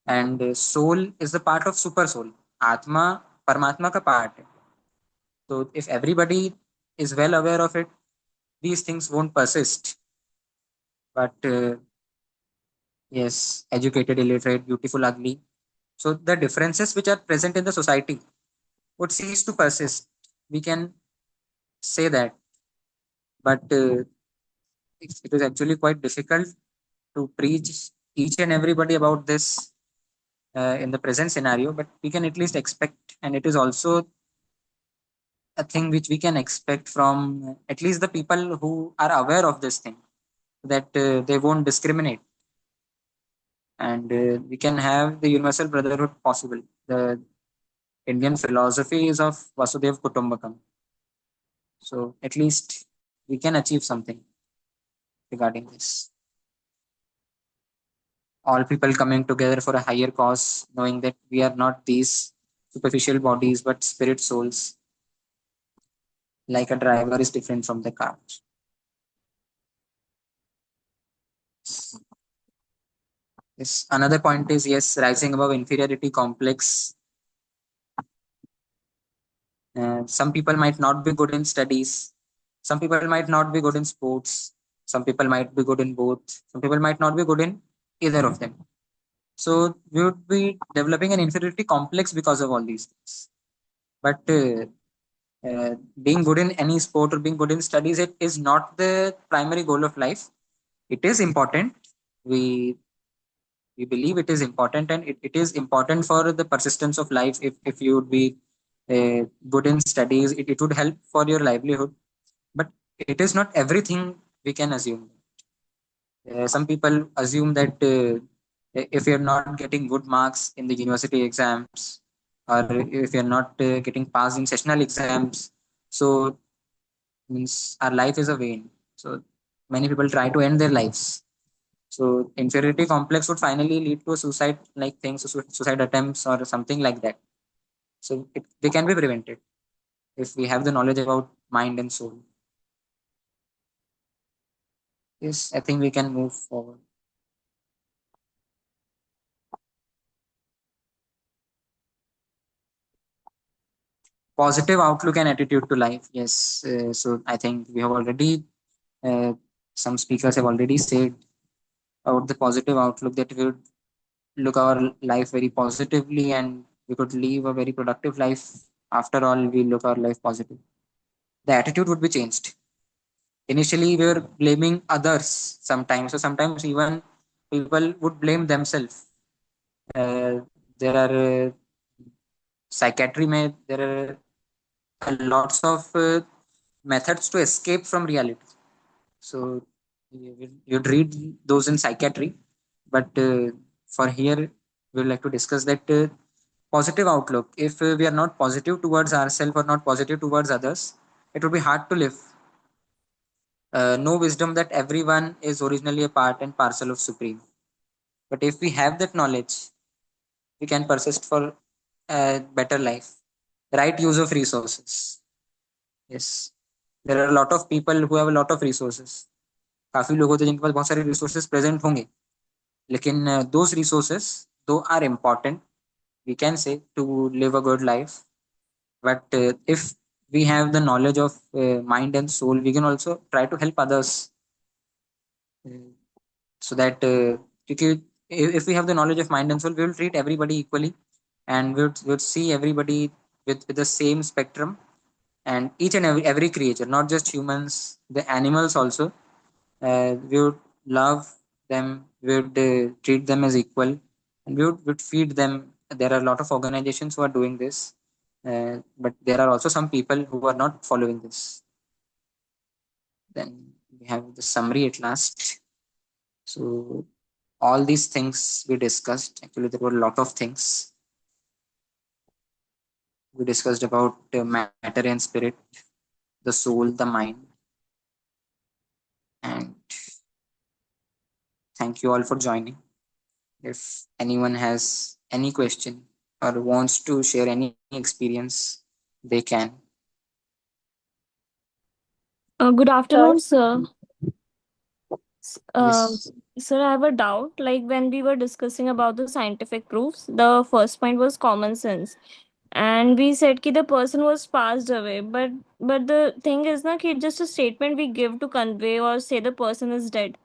and soul is the part of super soul. Atma Paramatma ka part hai. So if everybody is well aware of it, these things won't persist. But yes, educated, illiterate, beautiful, ugly. So the differences which are present in the society would cease to persist. We can say that, but it is actually quite difficult to preach each and everybody about this in the present scenario. But we can at least expect, and it is also a thing which we can expect from at least the people who are aware of this thing, that they won't discriminate, and we can have the universal brotherhood possible. The Indian philosophy is of Vasudev Kutumbakam, so at least we can achieve something regarding this. All people coming together for a higher cause, knowing that we are not these superficial bodies but spirit souls. Like a driver is different from the car. Yes. Another point is, yes, rising above inferiority complex. Some people might not be good in studies. Some people might not be good in sports. Some people might be good in both. Some people might not be good in either of them. So we would be developing an inferiority complex because of all these things. But being good in any sport or being good in studies, it is not the primary goal of life. It is important. We we believe it is important, and it is important for the persistence of life. If you would be good in studies, it would help for your livelihood, but it is not everything we can assume. Some people assume that if you're not getting good marks in the university exams, or if you're not getting passed in sessional exams, so means our life is a vain. So many people try to end their lives. So inferiority complex would finally lead to suicide like things, suicide attempts or something like that. So they can be prevented if we have the knowledge about mind and soul. Yes, I think we can move forward. Positive outlook and attitude to life. Yes, so I think we have already, uh, some speakers have already said about the positive outlook, that we would look our life very positively and we could live a very productive life. After all, we look our life positive. The attitude would be changed. Initially, we were blaming others sometimes. So sometimes even people would blame themselves. There are psychiatry, mein, there are lots of methods to escape from reality. So you'd read those in psychiatry, but for here we would like to discuss that positive outlook. If we are not positive towards ourselves or not positive towards others, it would be hard to live. Know wisdom that everyone is originally a part and parcel of Supreme. But if we have that knowledge, we can persist for a better life. Right use of resources. Yes. There are a lot of people who have a lot of resources. काफी लोग होते हैं जिनके पास बहुत सारे resources present होंगे, लेकिन those resources though are important, we can say, to live a good life, but if we have the knowledge of mind and soul, we can also try to help others, uh, so that because if we have the knowledge of mind and soul, we will treat everybody equally, and we would see everybody with the same spectrum, and each and every creature, not just humans, the animals also, we would love them, we would treat them as equal, and we would feed them. There are a lot of organizations who are doing this, but there are also some people who are not following this. Then we have the summary at last. So all these things we discussed, actually there were a lot of things we discussed about matter and spirit, the soul, the mind, and thank you all for joining. If anyone has any question or wants to share any experience, they can. Good Sir, afternoon, sir. Yes. Sir, I have a doubt. Like when we were discussing about the scientific proofs, the first point was common sense, and we said that the person was passed away. But the thing is, na, कि just a statement we give to convey or say the person is dead.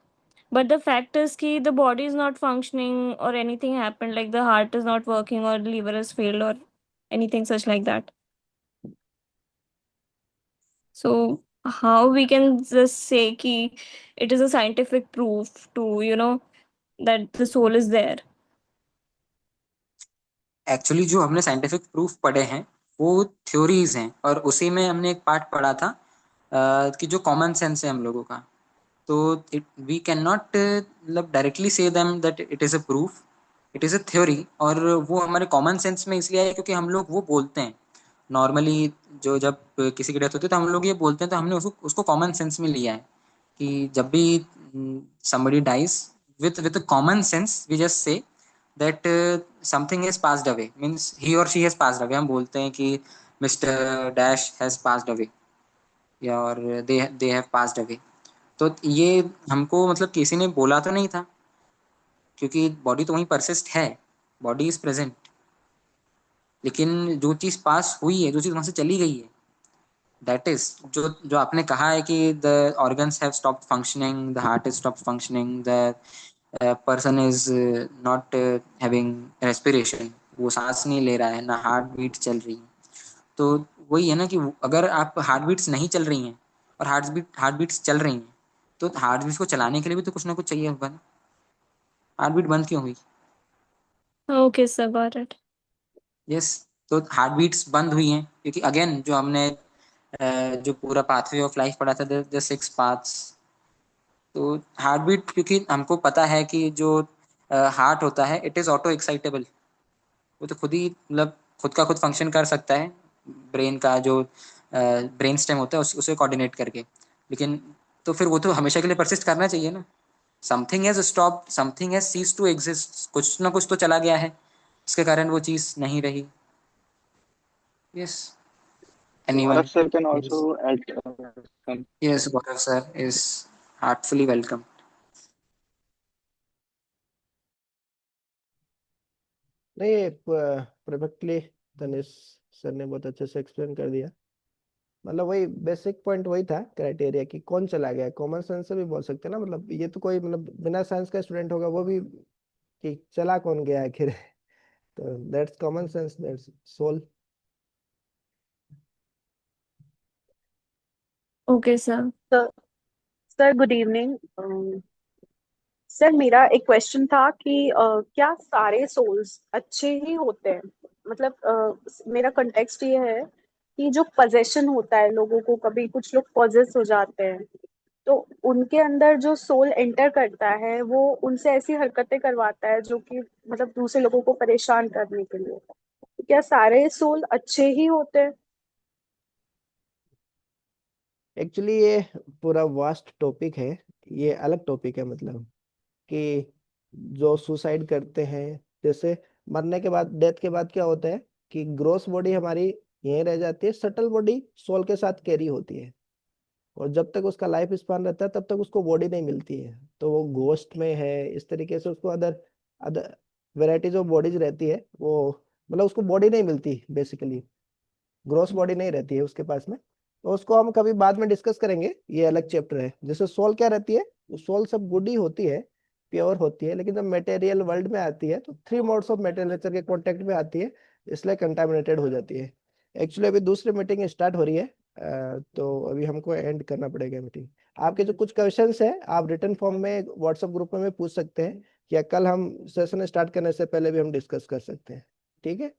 But the fact is that the body is not functioning or anything happened, like the heart is not working or liver has failed or anything such like that. So how we can just say कि it is a scientific proof to, that the soul is there? Actually जो हमने scientific proof पढ़े हैं वो theories हैं, और उसी में हमने एक पार्ट पढ़ा था कि जो कॉमन सेंस है हम लोगों का, तो इट वी कैन नॉट मतलब डायरेक्टली से them that it is a proof, it is a theory. और वो हमारे कॉमन सेंस में इसलिए है क्योंकि हम लोग वो बोलते हैं नॉर्मली। जो जब किसी की डेथ होती है तो हम लोग ये बोलते हैं, तो हमने उसको उसको कॉमन सेंस में लिया है कि जब भी somebody dies, with a common sense we just say that something has passed away, means he or she has passed away। हम बोलते हैं कि Mr. Dash has passed away, या और they have passed away। तो ये हमको मतलब किसी ने बोला तो नहीं था, क्योंकि बॉडी तो वहीं परसिस्ट है, बॉडी इज प्रेजेंट, लेकिन जो चीज़ पास हुई है, जो चीज़ वहां से चली गई है, दैट इज जो जो आपने कहा है कि the organs have stopped functioning, the heart is stopped functioning, the person is not having respiration, वो सांस नहीं ले रहा है, ना हार्ट बीट चल रही है। तो वही है ना कि अगर आप हार्ट बीट्स नहीं चल रही हैं और हार्ट बीट्स चल रही हैं, तो हार्ट बीट्स को चलाने के लिए भी तो कुछ ना कुछ चाहिए होगा ना। हार्ट बीट बंद क्यों हुई? Okay, sir, got it. Yes, तो हार्ट बीट्स बंद हुई हैं क्योंकि अगेन जो हमने जो पूरा पाथवे ऑफ लाइफ पढ़ा था, द 6 पाथ्स, तो हार्ट बीट क्योंकि हमको पता है कि जो हार्ट होता है इट इज ऑटो एक्साइटेबल, वो तो खुद ही मतलब खुद का खुद फंक्शन कर सकता है, ब्रेन का जो ब्रेन स्टेम होता है उसे कोऑर्डिनेट करके, लेकिन तो फिर वो तो हमेशा के लिए परसिस्ट करना चाहिए ना। Something has stop, something has cease to exist, कुछ ना कुछ तो चला गया है, इसके कारण वो चीज़ नहीं रही। Yes, Gaurav anyone? sir can yes, also add some. Yes, Gaurav sir is heartfully welcome. नहीं, परफेक्टली तनिष सर ने बहुत अच्छे से एक्सप्लेन कर दिया। मतलब वही बेसिक पॉइंट वही था क्राइटेरिया कि कौन चला गया। कॉमन सेंस से भी बोल सकते हैं ना, मतलब ये तो कोई मतलब बिना साइंस का स्टूडेंट होगा वो भी कि चला कौन गया आखिर। तो that's common sense, that's soul. Okay, sir. Sir sir good evening. Sir मेरा एक क्वेश्चन था कि क्या सारे सोल्स अच्छे ही होते हैं? मतलब मेरा कंटेक्स्ट ये है कि जो पजेशन होता है लोगों को, कभी कुछ लोग पॉजेस हो जाते हैं, तो उनके अंदर जो सोल एंटर करता है वो उनसे ऐसी हरकतें करवाता है जो कि मतलब दूसरे लोगों को परेशान करने के लिए। क्या सारे सोल अच्छे ही होते हैं? एक्चुअली ये पूरा वास्ट टॉपिक है, ये अलग टॉपिक है। मतलब कि जो सुसाइड करते हैं, जैसे मरने के बाद, डेथ के बाद क्या होता है कि ग्रोस बॉडी हमारी यहीं रह जाती है, सटल बॉडी सोल के साथ कैरी होती है, और जब तक उसका लाइफ स्पान रहता है तब तक उसको बॉडी नहीं मिलती है, तो वो घोस्ट में है। इस तरीके से उसको other other varieties of bodies रहती है, वो मतलब उसको बॉडी नहीं मिलती बेसिकली, ग्रोस बॉडी नहीं रहती है उसके पास में। तो उसको हम कभी बाद में डिस्कस करेंगे, ये अलग चैप्टर है। जैसे सोल क्या रहती है, सोल सब गुड ही होती है, प्योर होती है, लेकिन जब मटेरियल वर्ल्ड में आती है तो 3 मोड्स ऑफ मेटेरियल नेचर के कांटेक्ट में आती है, इसलिए कंटामिनेटेड हो जाती है। एक्चुअली अभी दूसरी मीटिंग स्टार्ट हो रही है, तो अभी हमको एंड करना पड़ेगा मीटिंग। आपके जो कुछ क्वेश्चंस है आप रिटर्न फॉर्म में व्हाट्सएप ग्रुप में पूछ सकते हैं, या कल हम सेशन स्टार्ट करने से पहले भी हम डिस्कस कर सकते हैं। ठीक है?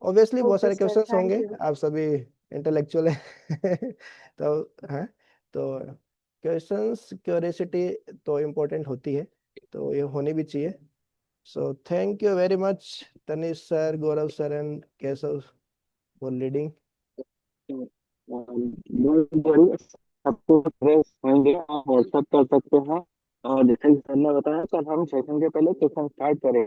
ऑब्वियसली बहुत ओके सारे सर, क्वेश्चंस थैंक होंगे, यू। आप सभी इंटेलेक्चुअल हैं। तो हाँ, तो क्वेश्चंस क्यूरियोसिटी तो इम्पोर्टेंट होती है, तो ये होनी भी चाहिए। सो thank you very much Tanish sir, Gaurav sir and Keshav for leading. आपको होंगे आप व्हाट्सएप कर सकते हैं, और जैसे कि सर ने बताया कल हम सेशन के पहले सेशन स्टार्ट करेंगे।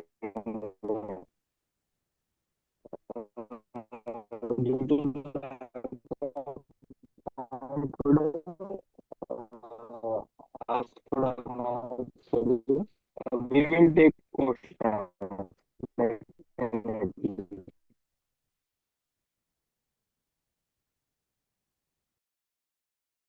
We will take questions.